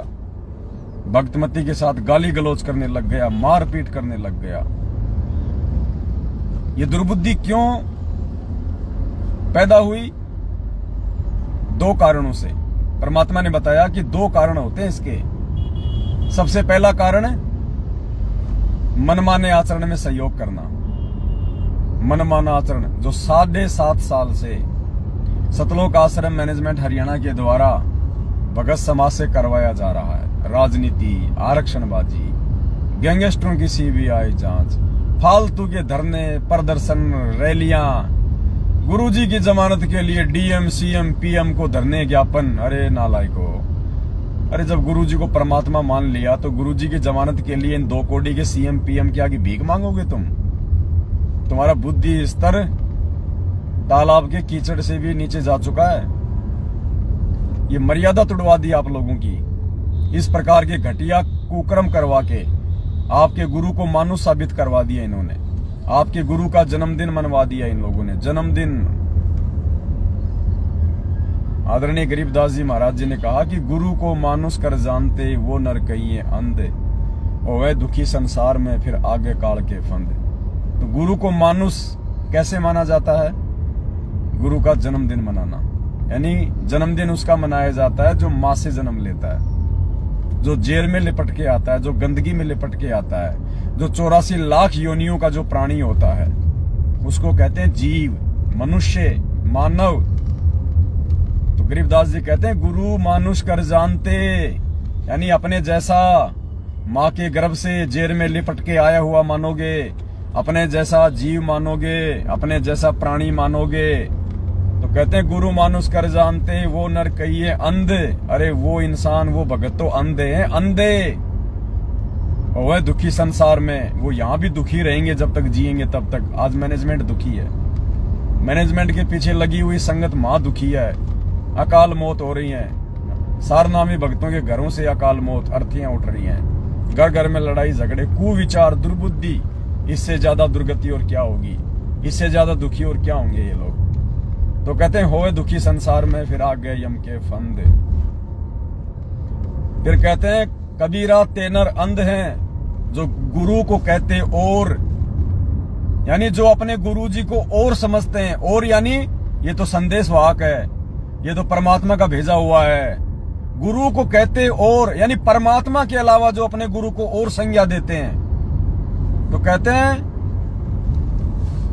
भक्तमती के साथ गाली गलौज करने लग गया, मारपीट करने लग गया। ये दुर्बुद्धि क्यों पैदा हुई? 2 कारणों से। परमात्मा ने बताया कि 2 कारण होते हैं इसके। सबसे पहला कारण है मनमाने आचरण में सहयोग करना। मनमाना आचरण जो 7.5 साल से सतलोक आश्रम मैनेजमेंट हरियाणा के द्वारा भगत समाज से करवाया जा रहा है। राजनीति, आरक्षणबाजी, गैंगस्टरों की सीबीआई जांच, फालतू के धरने, प्रदर्शन, रैलियां, गुरुजी की जमानत के लिए डीएम, सीएम, पीएम को धरने ज्ञापन। अरे नालायको, अरे जब गुरुजी को परमात्मा मान लिया तो गुरुजी की जमानत के लिए इन 2 कोड़ी के सीएम पीएम के आगे भीख मांगोगे तुम? तुम्हारा बुद्धि स्तर तालाब के कीचड़ से भी नीचे जा चुका है। ये मर्यादा तुड़वा दी आप लोगों की। इस प्रकार के घटिया कुकर्म करवा के आपके गुरु को मानुष साबित करवा दिया इन्होंने। आपके गुरु का जन्मदिन मनवा दिया इन लोगों ने, जन्मदिन। आदरणीय गरीबदास जी महाराज जी ने कहा कि गुरु को मानुष कर जानते, वो नर कहिए अंधे, ओए दुखी संसार में फिर आगे काल के फंदे। तो गुरु को मानुष कैसे माना जाता है? गुरु का जन्मदिन मनाना, यानी जन्मदिन उसका मनाया जाता है जो मां से जन्म लेता है, जो जेल में लिपट के आता है, जो गंदगी में लिपट के आता है, जो 84 लाख योनियों का जो प्राणी होता है, उसको कहते हैं जीव, मनुष्य, मानव। तो गरीबदास जी कहते हैं गुरु मानुष कर जानते, यानी अपने जैसा माँ के गर्भ से जेल में लिपट के आया हुआ मानोगे, अपने जैसा जीव मानोगे, अपने जैसा प्राणी मानोगे। तो कहते हैं गुरु मानुष कर जानते, वो नर कहिए अंधे। अरे वो इंसान, वो भगत तो अंधे हैं, अंधे। और वह दुखी संसार में, वो यहां भी दुखी रहेंगे जब तक जिएंगे तब तक। आज मैनेजमेंट दुखी है, मैनेजमेंट के पीछे लगी हुई संगत मां दुखी है, अकाल मौत हो रही है, सारनामी भक्तों के घरों से अकाल मौत, अर्थियां उठ रही हैं, घर घर में लड़ाई झगड़े, कुविचार, दुर्बुद्धि। इससे ज्यादा दुर्गति और क्या होगी? इससे ज्यादा दुखी और क्या होंगे ये लोग? तो कहते हैं होए दुखी संसार में फिर आ गए यम के फंदे। फिर कहते हैं कबीरा तेनर अंध हैं, जो गुरु को कहते और, यानी जो अपने गुरु जी को और समझते हैं। और यानी ये तो संदेश वाहक है, ये तो परमात्मा का भेजा हुआ है। गुरु को कहते और, यानी परमात्मा के अलावा जो अपने गुरु को और संज्ञा देते हैं। तो कहते हैं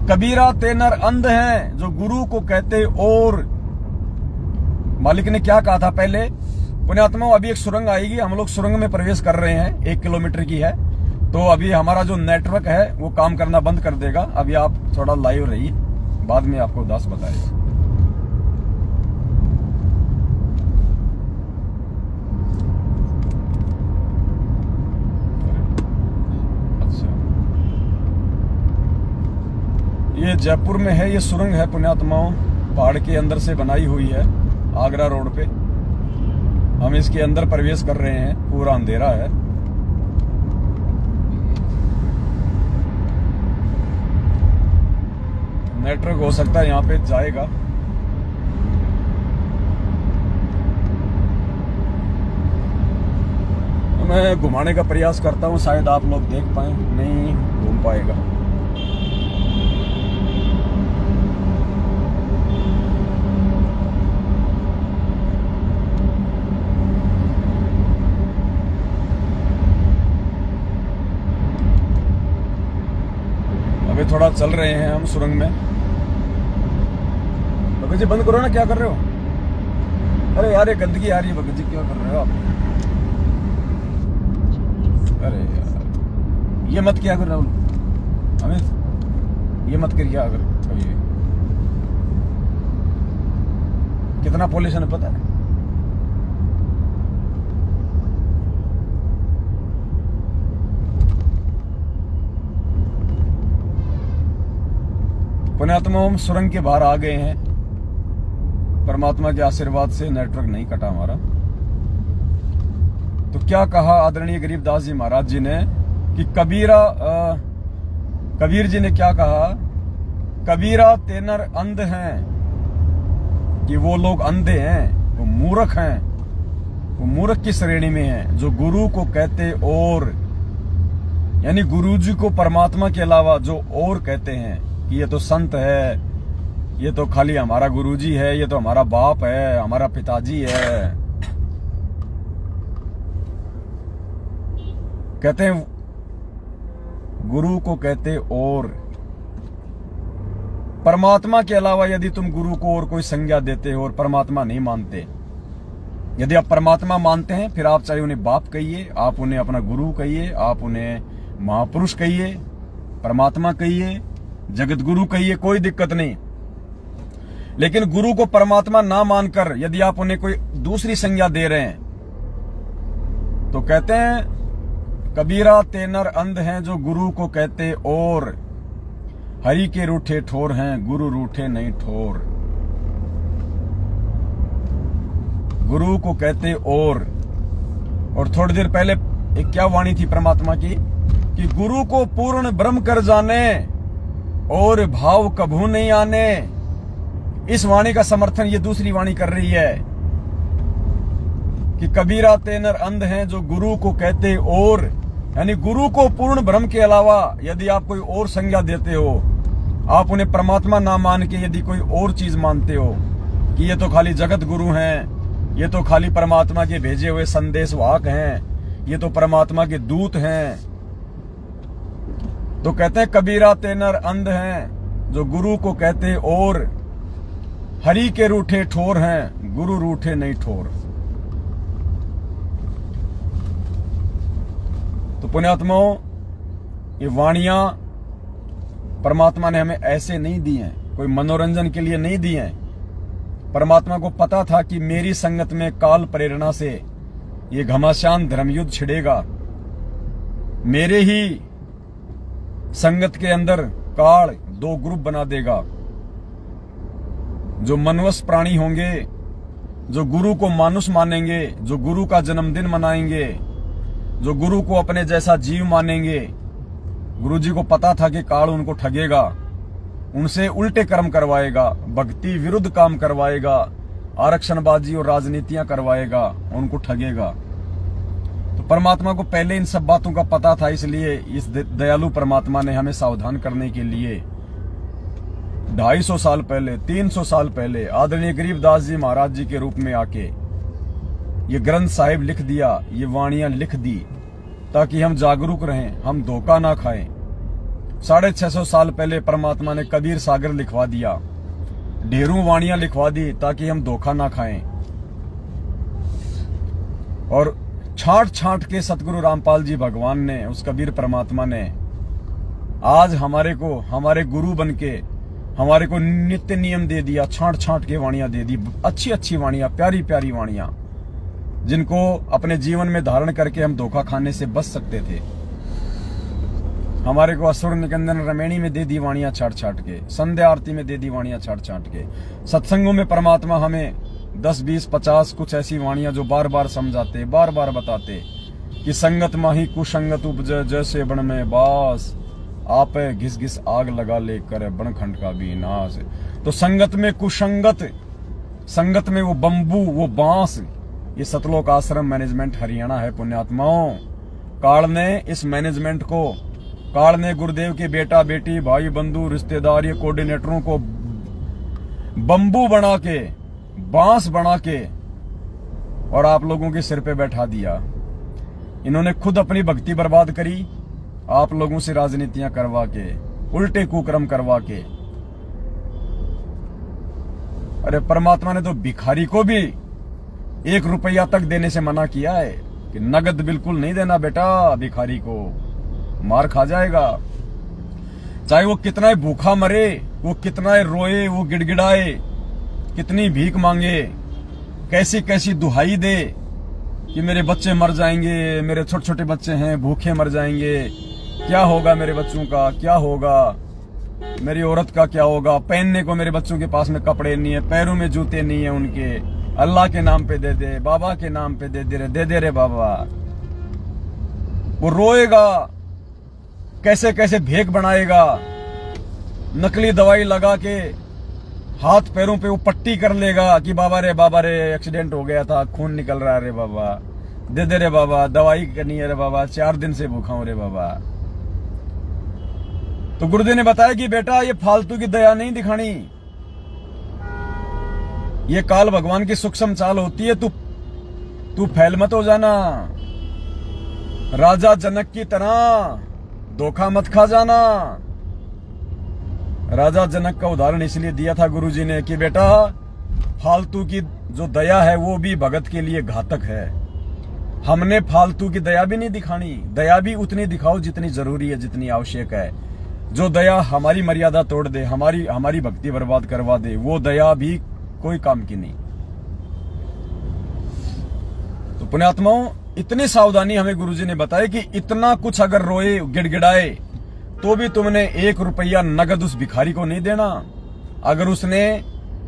कबीरा तेनर अंध हैं, जो गुरु को कहते और। मालिक ने क्या कहा था पहले? पुण्यात्माओं, अभी एक सुरंग आएगी, हम लोग सुरंग में प्रवेश कर रहे हैं, 1 किलोमीटर की है। तो अभी हमारा जो नेटवर्क है वो काम करना बंद कर देगा। अभी आप थोड़ा लाइव रहिए, बाद में आपको दास बताएगा। ये जयपुर में है, ये सुरंग है पुण्यात्माओं, पहाड़ के अंदर से बनाई हुई है, आगरा रोड पे। हम इसके अंदर प्रवेश कर रहे हैं, पूरा अंधेरा है। नेटवर्क हो सकता है यहाँ पे जाएगा। मैं घुमाने का प्रयास करता हूँ, शायद आप लोग देख पाए, नहीं घूम पाएगा। थोड़ा चल रहे हैं हम सुरंग में। भगत जी बंद करो ना, क्या कर रहे हो? अरे यार ये गंदगी आ रही है, भगत जी क्या कर रहे हो आप? अरे यार ये मत किया कर राहुल, अमित ये मत करिए अगर कभी। कितना पॉल्यूशन है पता है? पुण्यात्मा हम सुरंग के बाहर आ गए हैं। परमात्मा के आशीर्वाद से नेटवर्क नहीं कटा हमारा। तो क्या कहा आदरणीय गरीबदास जी महाराज जी ने कि कबीर जी ने क्या कहा? कबीरा तेनर अंध हैं, कि वो लोग अंधे हैं, वो मूर्ख हैं, वो मूर्ख की श्रेणी में हैं, जो गुरु को कहते और, यानी गुरु जी को परमात्मा के अलावा जो और कहते हैं कि ये तो संत है, ये तो खाली हमारा गुरुजी है, ये तो हमारा बाप है, हमारा पिताजी है। कहते हैं गुरु को कहते और। परमात्मा के अलावा यदि तुम गुरु को और कोई संज्ञा देते हो और परमात्मा नहीं मानते, यदि आप परमात्मा मानते हैं, फिर आप चाहे उन्हें बाप कहिए, आप उन्हें अपना गुरु कहिए, आप उन्हें महापुरुष कहिए, परमात्मा कहिए, जगत गुरु कहिए, कोई दिक्कत नहीं। लेकिन गुरु को परमात्मा ना मानकर यदि आप उन्हें कोई दूसरी संज्ञा दे रहे हैं, तो कहते हैं कबीरा तेनर अंध हैं, जो गुरु को कहते और। हरि के रूठे ठोर हैं, गुरु रूठे नहीं ठोर। गुरु को कहते और थोड़ी देर पहले एक क्या वाणी थी परमात्मा की कि गुरु को पूर्ण ब्रह्म कर जाने, और भाव कभू नहीं आने। इस वाणी का समर्थन ये दूसरी वाणी कर रही है कि कबीरा ते नर अंध हैं जो गुरु को कहते और, यानी गुरु को पूर्ण ब्रह्म के अलावा यदि आप कोई और संज्ञा देते हो, आप उन्हें परमात्मा ना मान के यदि कोई और चीज मानते हो कि ये तो खाली जगत गुरु हैं, ये तो खाली परमात्मा के भेजे हुए संदेश वाहक हैं, ये तो परमात्मा के दूत हैं, तो कहते हैं कबीरा ते नर अंध हैं जो गुरु को कहते और, हरि के रूठे ठोर हैं गुरु रूठे नहीं ठोर। तो पुण्यात्माओं, ये वाणियां परमात्मा ने हमें ऐसे नहीं दी हैं, कोई मनोरंजन के लिए नहीं दी हैं। परमात्मा को पता था कि मेरी संगत में काल प्रेरणा से ये घमासान धर्मयुद्ध छिड़ेगा, मेरे ही संगत के अंदर काल दो ग्रुप बना देगा। जो मनवस प्राणी होंगे, जो गुरु को मानुष मानेंगे, जो गुरु का जन्मदिन मनाएंगे, जो गुरु को अपने जैसा जीव मानेंगे, गुरुजी को पता था कि काल उनको ठगेगा, उनसे उल्टे कर्म करवाएगा, भक्ति विरुद्ध काम करवाएगा, आरक्षणबाजी और राजनीतियां करवाएगा, उनको ठगेगा। तो परमात्मा को पहले इन सब बातों का पता था, इसलिए इस दयालु परमात्मा ने हमें सावधान करने के लिए 250 साल पहले, 300 साल पहले आदरणीय गरीबदास जी महाराज जी के रूप में आके ये ग्रंथ साहिब लिख दिया, ये वाणियां लिख दी, ताकि हम जागरूक रहें, हम धोखा ना खाएं। 650 साल पहले परमात्मा ने कबीर सागर लिखवा दिया, ढेरों वाणियां लिखवा दी ताकि हम धोखा ना खाएं। और छांट छांट के सतगुरु रामपाल जी भगवान ने, उस कबीर परमात्मा ने आज हमारे को, हमारे गुरु बन के हमारे को नित्य नियम दे दिया, छांट छांट के वाणियां दे दी, अच्छी अच्छी वाणियां, प्यारी प्यारी वाणियां, जिनको अपने जीवन में धारण करके हम धोखा खाने से बच सकते थे। हमारे को असुर निकंदन रमेणी में दे दी वाणियां छाट छाट के, संध्या आरती में दे दी वाणियां छाट छाट के, सत्संगों में परमात्मा हमें 10, 20, 50 कुछ ऐसी वाणियां जो बार बार समझाते, बार बार बताते कि संगत माही कुसंगत उपजे जैसे बन में बास, आप घिस घिस आग लगा लेकर बनखंड का भी नाश। तो संगत में कुसंगत, संगत में वो बंबू, वो बांस, ये सतलोक आश्रम मैनेजमेंट हरियाणा है पुण्यात्माओं। काल ने इस मैनेजमेंट को, काल ने गुरुदेव के बेटा बेटी भाई बंधु रिश्तेदार ये कोऑर्डिनेटरों को बंबू बना के, बांस बना के और आप लोगों के सिर पे बैठा दिया। इन्होंने खुद अपनी भक्ति बर्बाद करी, आप लोगों से राजनीतियां करवा के, उल्टे कुकर्म करवा के। अरे परमात्मा ने तो भिखारी को भी 1 रुपया तक देने से मना किया है कि नगद बिल्कुल नहीं देना बेटा, भिखारी को मार खा जाएगा। चाहे वो कितना ही भूखा मरे, वो कितना ही रोए, वो गिड़गिड़ाए, कितनी भीख मांगे, कैसी कैसी दुहाई दे कि मेरे बच्चे मर जाएंगे, मेरे छोटे छोटे बच्चे हैं भूखे मर जाएंगे, क्या होगा मेरे बच्चों का, क्या होगा मेरी औरत का, क्या होगा, पहनने को मेरे बच्चों के पास में कपड़े नहीं है, पैरों में जूते नहीं है उनके, अल्लाह के नाम पे दे दे, बाबा के नाम पे दे दे रे बाबा। वो रोएगा, कैसे कैसे भेक बनाएगा, नकली दवाई लगा के हाथ पैरों पे वो पट्टी कर लेगा कि बाबा रे एक्सीडेंट हो गया था, खून निकल रहा है रे बाबा, दे रे बाबा, दवाई करनी है रे बाबा, 4 दिन से भूखा हूं रे बाबा। तो गुरुदेव ने बताया कि बेटा ये फालतू की दया नहीं दिखानी, ये काल भगवान की सूक्ष्म चाल होती है, तू फैल मत हो जाना, राजा जनक की तरह धोखा मत खा जाना। राजा जनक का उदाहरण इसलिए दिया था गुरुजी ने कि बेटा फालतू की जो दया है वो भी भगत के लिए घातक है। हमने फालतू की दया भी नहीं दिखानी, दया भी उतनी दिखाओ जितनी जरूरी है, जितनी आवश्यक है। जो दया हमारी मर्यादा तोड़ दे, हमारी भक्ति बर्बाद करवा दे, वो दया भी कोई काम की नहीं। तो पुण्यात्माओं, इतनी सावधानी हमें गुरुजी ने बताई कि इतना कुछ अगर रोए गिड़गिड़ाए तो भी तुमने 1 रुपया नगद उस भिखारी को नहीं देना। अगर उसने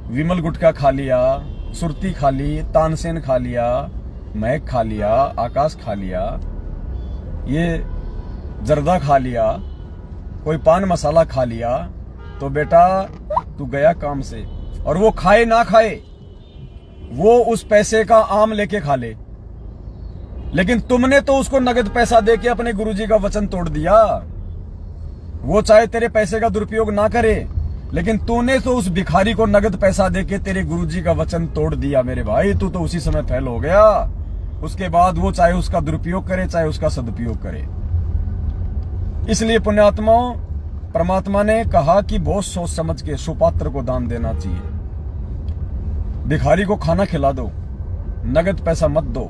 विमल गुटखा खा लिया, सुरती खा ली, तानसेन खा लिया, महक खा लिया, आकाश खा लिया, ये जर्दा खा लिया, कोई पान मसाला खा लिया, तो बेटा तू गया काम से, और वो खाए ना खाए, वो उस पैसे का आम लेके खा ले, लेकिन तुमने तो उसको नगद पैसा देके अपने गुरुजी का वचन तोड़ दिया। वो चाहे तेरे पैसे का दुरुपयोग ना करे, लेकिन तूने तो उस भिखारी को नगद पैसा देके तेरे गुरुजी का वचन तोड़ दिया। मेरे भाई तू तो उसी समय फेल हो गया। उसके बाद वो चाहे उसका दुरुपयोग करे चाहे उसका सदुपयोग करे। इसलिए पुण्यात्माओं, परमात्मा ने कहा कि बहुत सोच समझ के सुपात्र को दान देना चाहिए। भिखारी को खाना खिला दो, नगद पैसा मत दो।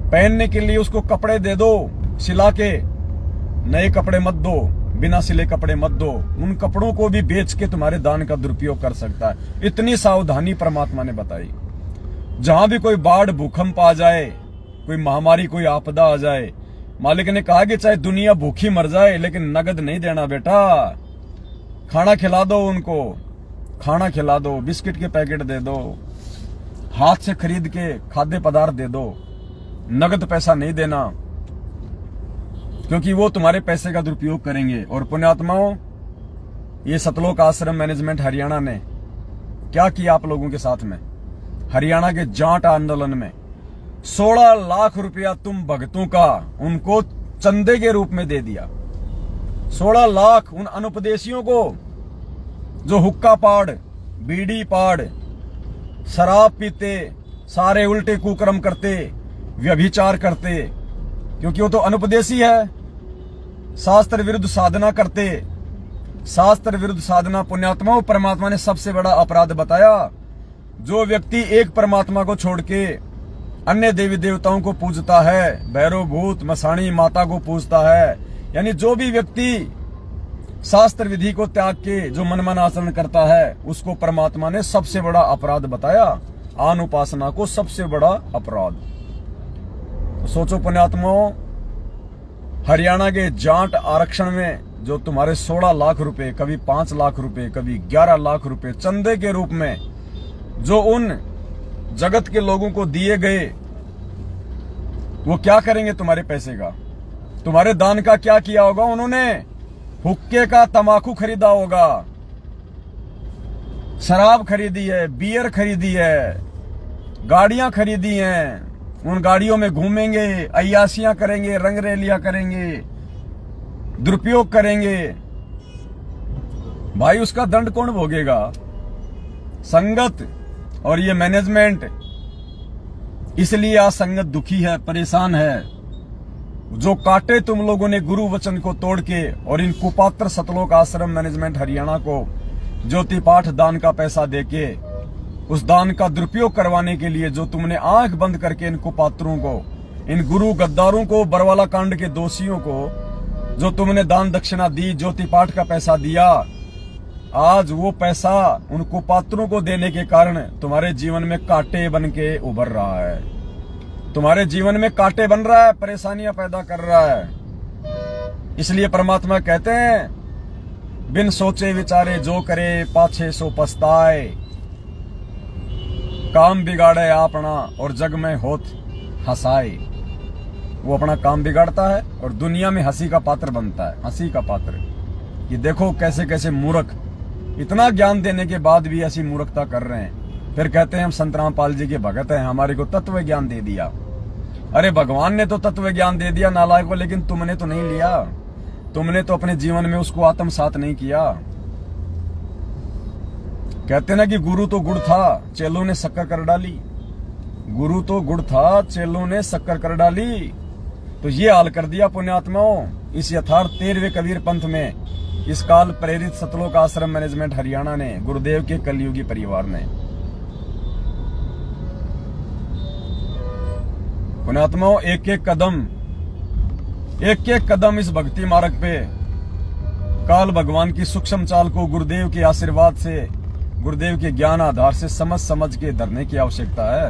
पहनने के लिए उसको कपड़े दे दो, सिला के। नए कपड़े मत दो, बिना सिले कपड़े मत दो। उन कपड़ों को भी बेच के तुम्हारे दान का दुरुपयोग कर सकता है। इतनी सावधानी परमात्मा ने बताई। जहां भी कोई बाढ़ भूकंप आ जाए, कोई महामारी, कोई आपदा आ जाए, मालिक ने कहा कि चाहे दुनिया भूखी मर जाए लेकिन नगद नहीं देना बेटा। खाना खिला दो उनको, खाना खिला दो, बिस्किट के पैकेट दे दो, हाथ से खरीद के खाद्य पदार्थ दे दो। नगद पैसा नहीं देना, क्योंकि वो तुम्हारे पैसे का दुरुपयोग करेंगे। और पुण्यात्माओं, ये सतलोक आश्रम मैनेजमेंट हरियाणा ने क्या किया आप लोगों के साथ में? हरियाणा के जाट आंदोलन में 16 लाख रुपया तुम भक्तों का उनको चंदे के रूप में दे दिया। 16 लाख उन अनुपदेशियों को जो हुक्का पाड़, बीड़ी पाड़, शराब पीते, सारे उल्टे कुकर्म करते, व्यभिचार करते, क्योंकि वो तो अनुपदेशी है, शास्त्र विरुद्ध साधना करते। शास्त्र विरुद्ध साधना पुण्यात्माओं, परमात्मा ने सबसे बड़ा अपराध बताया। जो व्यक्ति एक परमात्मा को छोड़ के अन्य देवी देवताओं को पूजता है, भैरव भूत मसाणी माता को पूजता है, यानी जो भी व्यक्ति शास्त्र विधि को त्याग के जो मनमाना आचरण करता है, उसको परमात्मा ने सबसे बड़ा अपराध बताया। आन उपासना को सबसे बड़ा अपराध। तो सोचो पुण्यात्माओं, हरियाणा के जाट आरक्षण में जो तुम्हारे 16 लाख रुपए, कभी 5 लाख रुपए, कभी 11 लाख रुपए चंदे के रूप में जो उन जगत के लोगों को दिए गए, वो क्या करेंगे तुम्हारे पैसे का? तुम्हारे दान का क्या किया होगा उन्होंने? हुक्के का तमाकू खरीदा होगा, शराब खरीदी है, बियर खरीदी है, गाड़ियां खरीदी हैं, उन गाड़ियों में घूमेंगे, अय्यासियां करेंगे, रंगरेलियां करेंगे, दुरुपयोग करेंगे। भाई उसका दंड कौन भोगेगा? संगत और ये मैनेजमेंट। इसलिए आज संगत दुखी है, परेशान है। जो काटे तुम लोगों ने गुरु वचन को तोड़ के, और इन कुपात्र सतलोक आश्रम मैनेजमेंट हरियाणा को ज्योति पाठ दान का पैसा देके उस दान का दुरुपयोग करवाने के लिए जो तुमने आंख बंद करके इन कुपात्रों को, इन गुरु गद्दारों को, बरवाला कांड के दोषियों को जो तुमने दान दक्षिणा दी, ज्योति पाठ का पैसा दिया, आज वो पैसा उन कुपात्रों को देने के कारण तुम्हारे जीवन में कांटे बन के उभर रहा है। तुम्हारे जीवन में कांटे बन रहा है, परेशानियां पैदा कर रहा है। इसलिए परमात्मा कहते हैं, बिन सोचे विचारे जो करे पाछे सो पछताए। काम बिगाड़े अपना और जग में होत हंसाए। वो अपना काम बिगाड़ता है और दुनिया में हंसी का पात्र बनता है, हंसी का पात्र। ये देखो कैसे कैसे मूर्ख, इतना ज्ञान देने के बाद भी ऐसी मूर्खता कर रहे हैं। फिर कहते हैं हम संत रामपाल जी के भगत हैं, हमारे को तत्व ज्ञान दे दिया। अरे भगवान ने तो तत्व ज्ञान दे दिया नालायक को, लेकिन तुमने तो नहीं लिया। तुमने तो अपने जीवन में उसको आत्मसात नहीं किया। कहते ना कि गुरु तो गुड़ था, चेलों ने शक्कर कर डाली। गुरु तो गुड़ था, चेलों ने शक्कर कर डाली। तो ये हाल कर दिया पुण्यात्माओं इस यथार्थ 13वें कबीर पंथ में, इस काल प्रेरित सतलोक आश्रम मैनेजमेंट हरियाणा ने, गुरुदेव के कलयुगी परिवार ने। पुण्यात्माओं, एक एक कदम इस भक्ति मार्ग पे काल भगवान की सूक्ष्म चाल को गुरुदेव के आशीर्वाद से, गुरुदेव के ज्ञान आधार से समझ के धरने की आवश्यकता है।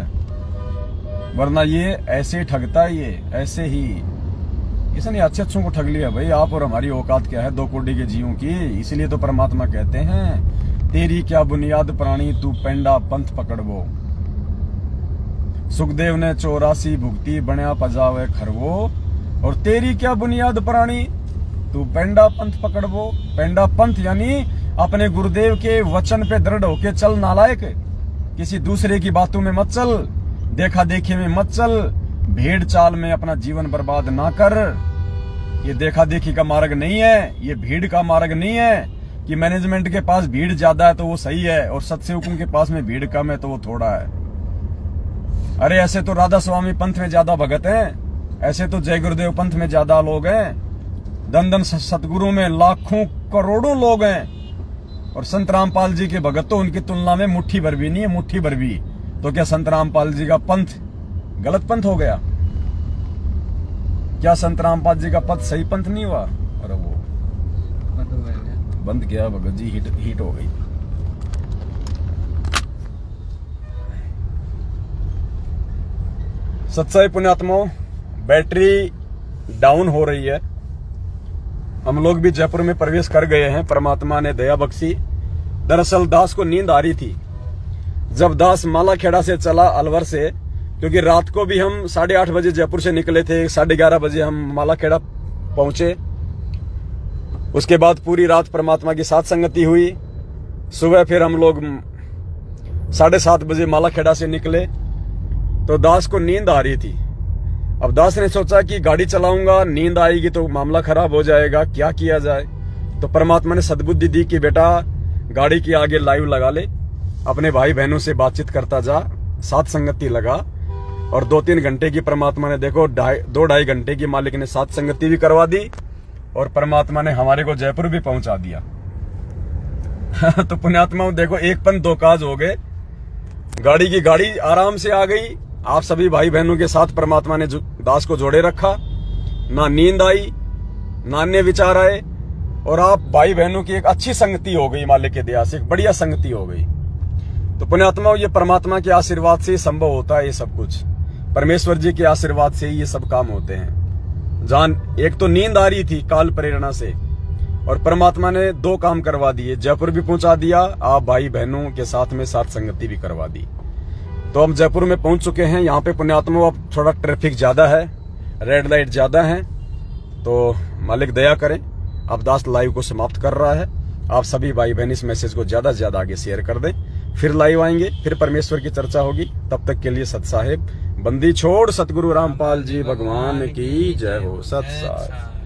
वरना ये ऐसे ठगता है, ये ऐसे ही। इसने अच्छों को ठग लिया भाई। आप और हमारी औकात क्या है 2 कोटि के जीवों की। इसलिए तो परमात्मा कहते हैं, तेरी क्या बुनियाद प्राणी तू पेंडा पंथ पकड़वो। सुखदेव ने 84 भुगती बनया पजावे खरवो। और तेरी क्या बुनियाद प्राणी तू पेंडा पंथ पकड़बो। पेंडा पंथ यानी अपने गुरुदेव के वचन पे दृढ़ होके चल नालायक। किसी दूसरे की बातों में मत चल, देखा देखी में मत चल, भेड़ चाल में अपना जीवन बर्बाद ना कर। ये देखा देखी का मार्ग नहीं है, ये भीड़ का मार्ग नहीं है कि मैनेजमेंट के पास भीड़ ज्यादा है तो वो सही है और सत्सेवकों के पास में भीड़ कम है तो वो थोड़ा है। अरे ऐसे तो राधा स्वामी पंथ में ज्यादा भगत हैं, ऐसे तो जय गुरुदेव पंथ में ज्यादा लोग हैं, दंदन सतगुरु में लाखों करोड़ों लोग हैं। और संत रामपाल जी के भगत तो उनकी तुलना में मुट्ठी भर भी नहीं है, मुट्ठी भर भी। तो क्या संत रामपाल जी का पंथ गलत पंथ हो गया? क्या संत रामपाल जी का पथ सही पंथ नहीं हुआ? अरे वो बंद किया भगत जी, हीट हो गई। सत्साई पुण्यात्माओं, बैटरी डाउन हो रही है। हम लोग भी जयपुर में प्रवेश कर गए हैं, परमात्मा ने दया बख्शी। दरअसल दास को नींद आ रही थी जब दास मालाखेड़ा से चला अलवर से, क्योंकि रात को भी हम 8:30 बजे जयपुर से निकले थे, 11:30 बजे हम मालाखेड़ा पहुंचे। उसके बाद पूरी रात परमात्मा की साथ संगति हुई। सुबह फिर हम लोग 7:30 बजे मालाखेड़ा से निकले तो दास को नींद आ रही थी। अब दास ने सोचा कि गाड़ी चलाऊंगा, नींद आएगी तो मामला खराब हो जाएगा, क्या किया जाए। तो परमात्मा ने सद्बुद्धि दी कि बेटा गाड़ी के आगे लाइव लगा ले, अपने भाई बहनों से बातचीत करता जा, साथ संगति लगा। और 2-3 घंटे की परमात्मा ने देखो 2-2.5 घंटे की मालिक ने साथ संगति भी करवा दी और परमात्मा ने हमारे को जयपुर भी पहुंचा दिया। तो पुण्यात्माओं देखो, एक पंथ दो काज हो गए। गाड़ी आराम से आ गई। आप सभी भाई बहनों के साथ परमात्मा ने दास को जोड़े रखा, ना नींद आई ना अन्य विचार आए, और आप भाई बहनों की एक अच्छी संगति हो गई, मालिक के दया से एक बढ़िया संगति हो गई। तो पुण्यात्माओं, ये परमात्मा के आशीर्वाद से ही संभव होता है। ये सब कुछ परमेश्वर जी के आशीर्वाद से ही ये सब काम होते हैं। जान एक तो नींद आ रही थी काल प्रेरणा से, और परमात्मा ने 2 काम करवा दिए, जयपुर भी पहुंचा दिया, आप भाई बहनों के साथ में साथ संगति भी करवा दी। तो हम जयपुर में पहुंच चुके हैं। यहाँ पे पुण्यात्माओं अब थोड़ा ट्रैफिक ज्यादा है, रेड लाइट ज्यादा है, तो मालिक दया करें। अब दास लाइव को समाप्त कर रहा है। आप सभी भाई बहन इस मैसेज को ज्यादा से ज्यादा आगे शेयर कर दें। फिर लाइव आएंगे, फिर परमेश्वर की चर्चा होगी। तब तक के लिए सत साहेब, बंदी छोड़ सतगुरु रामपाल जी भगवान की जय हो। सत साहेब।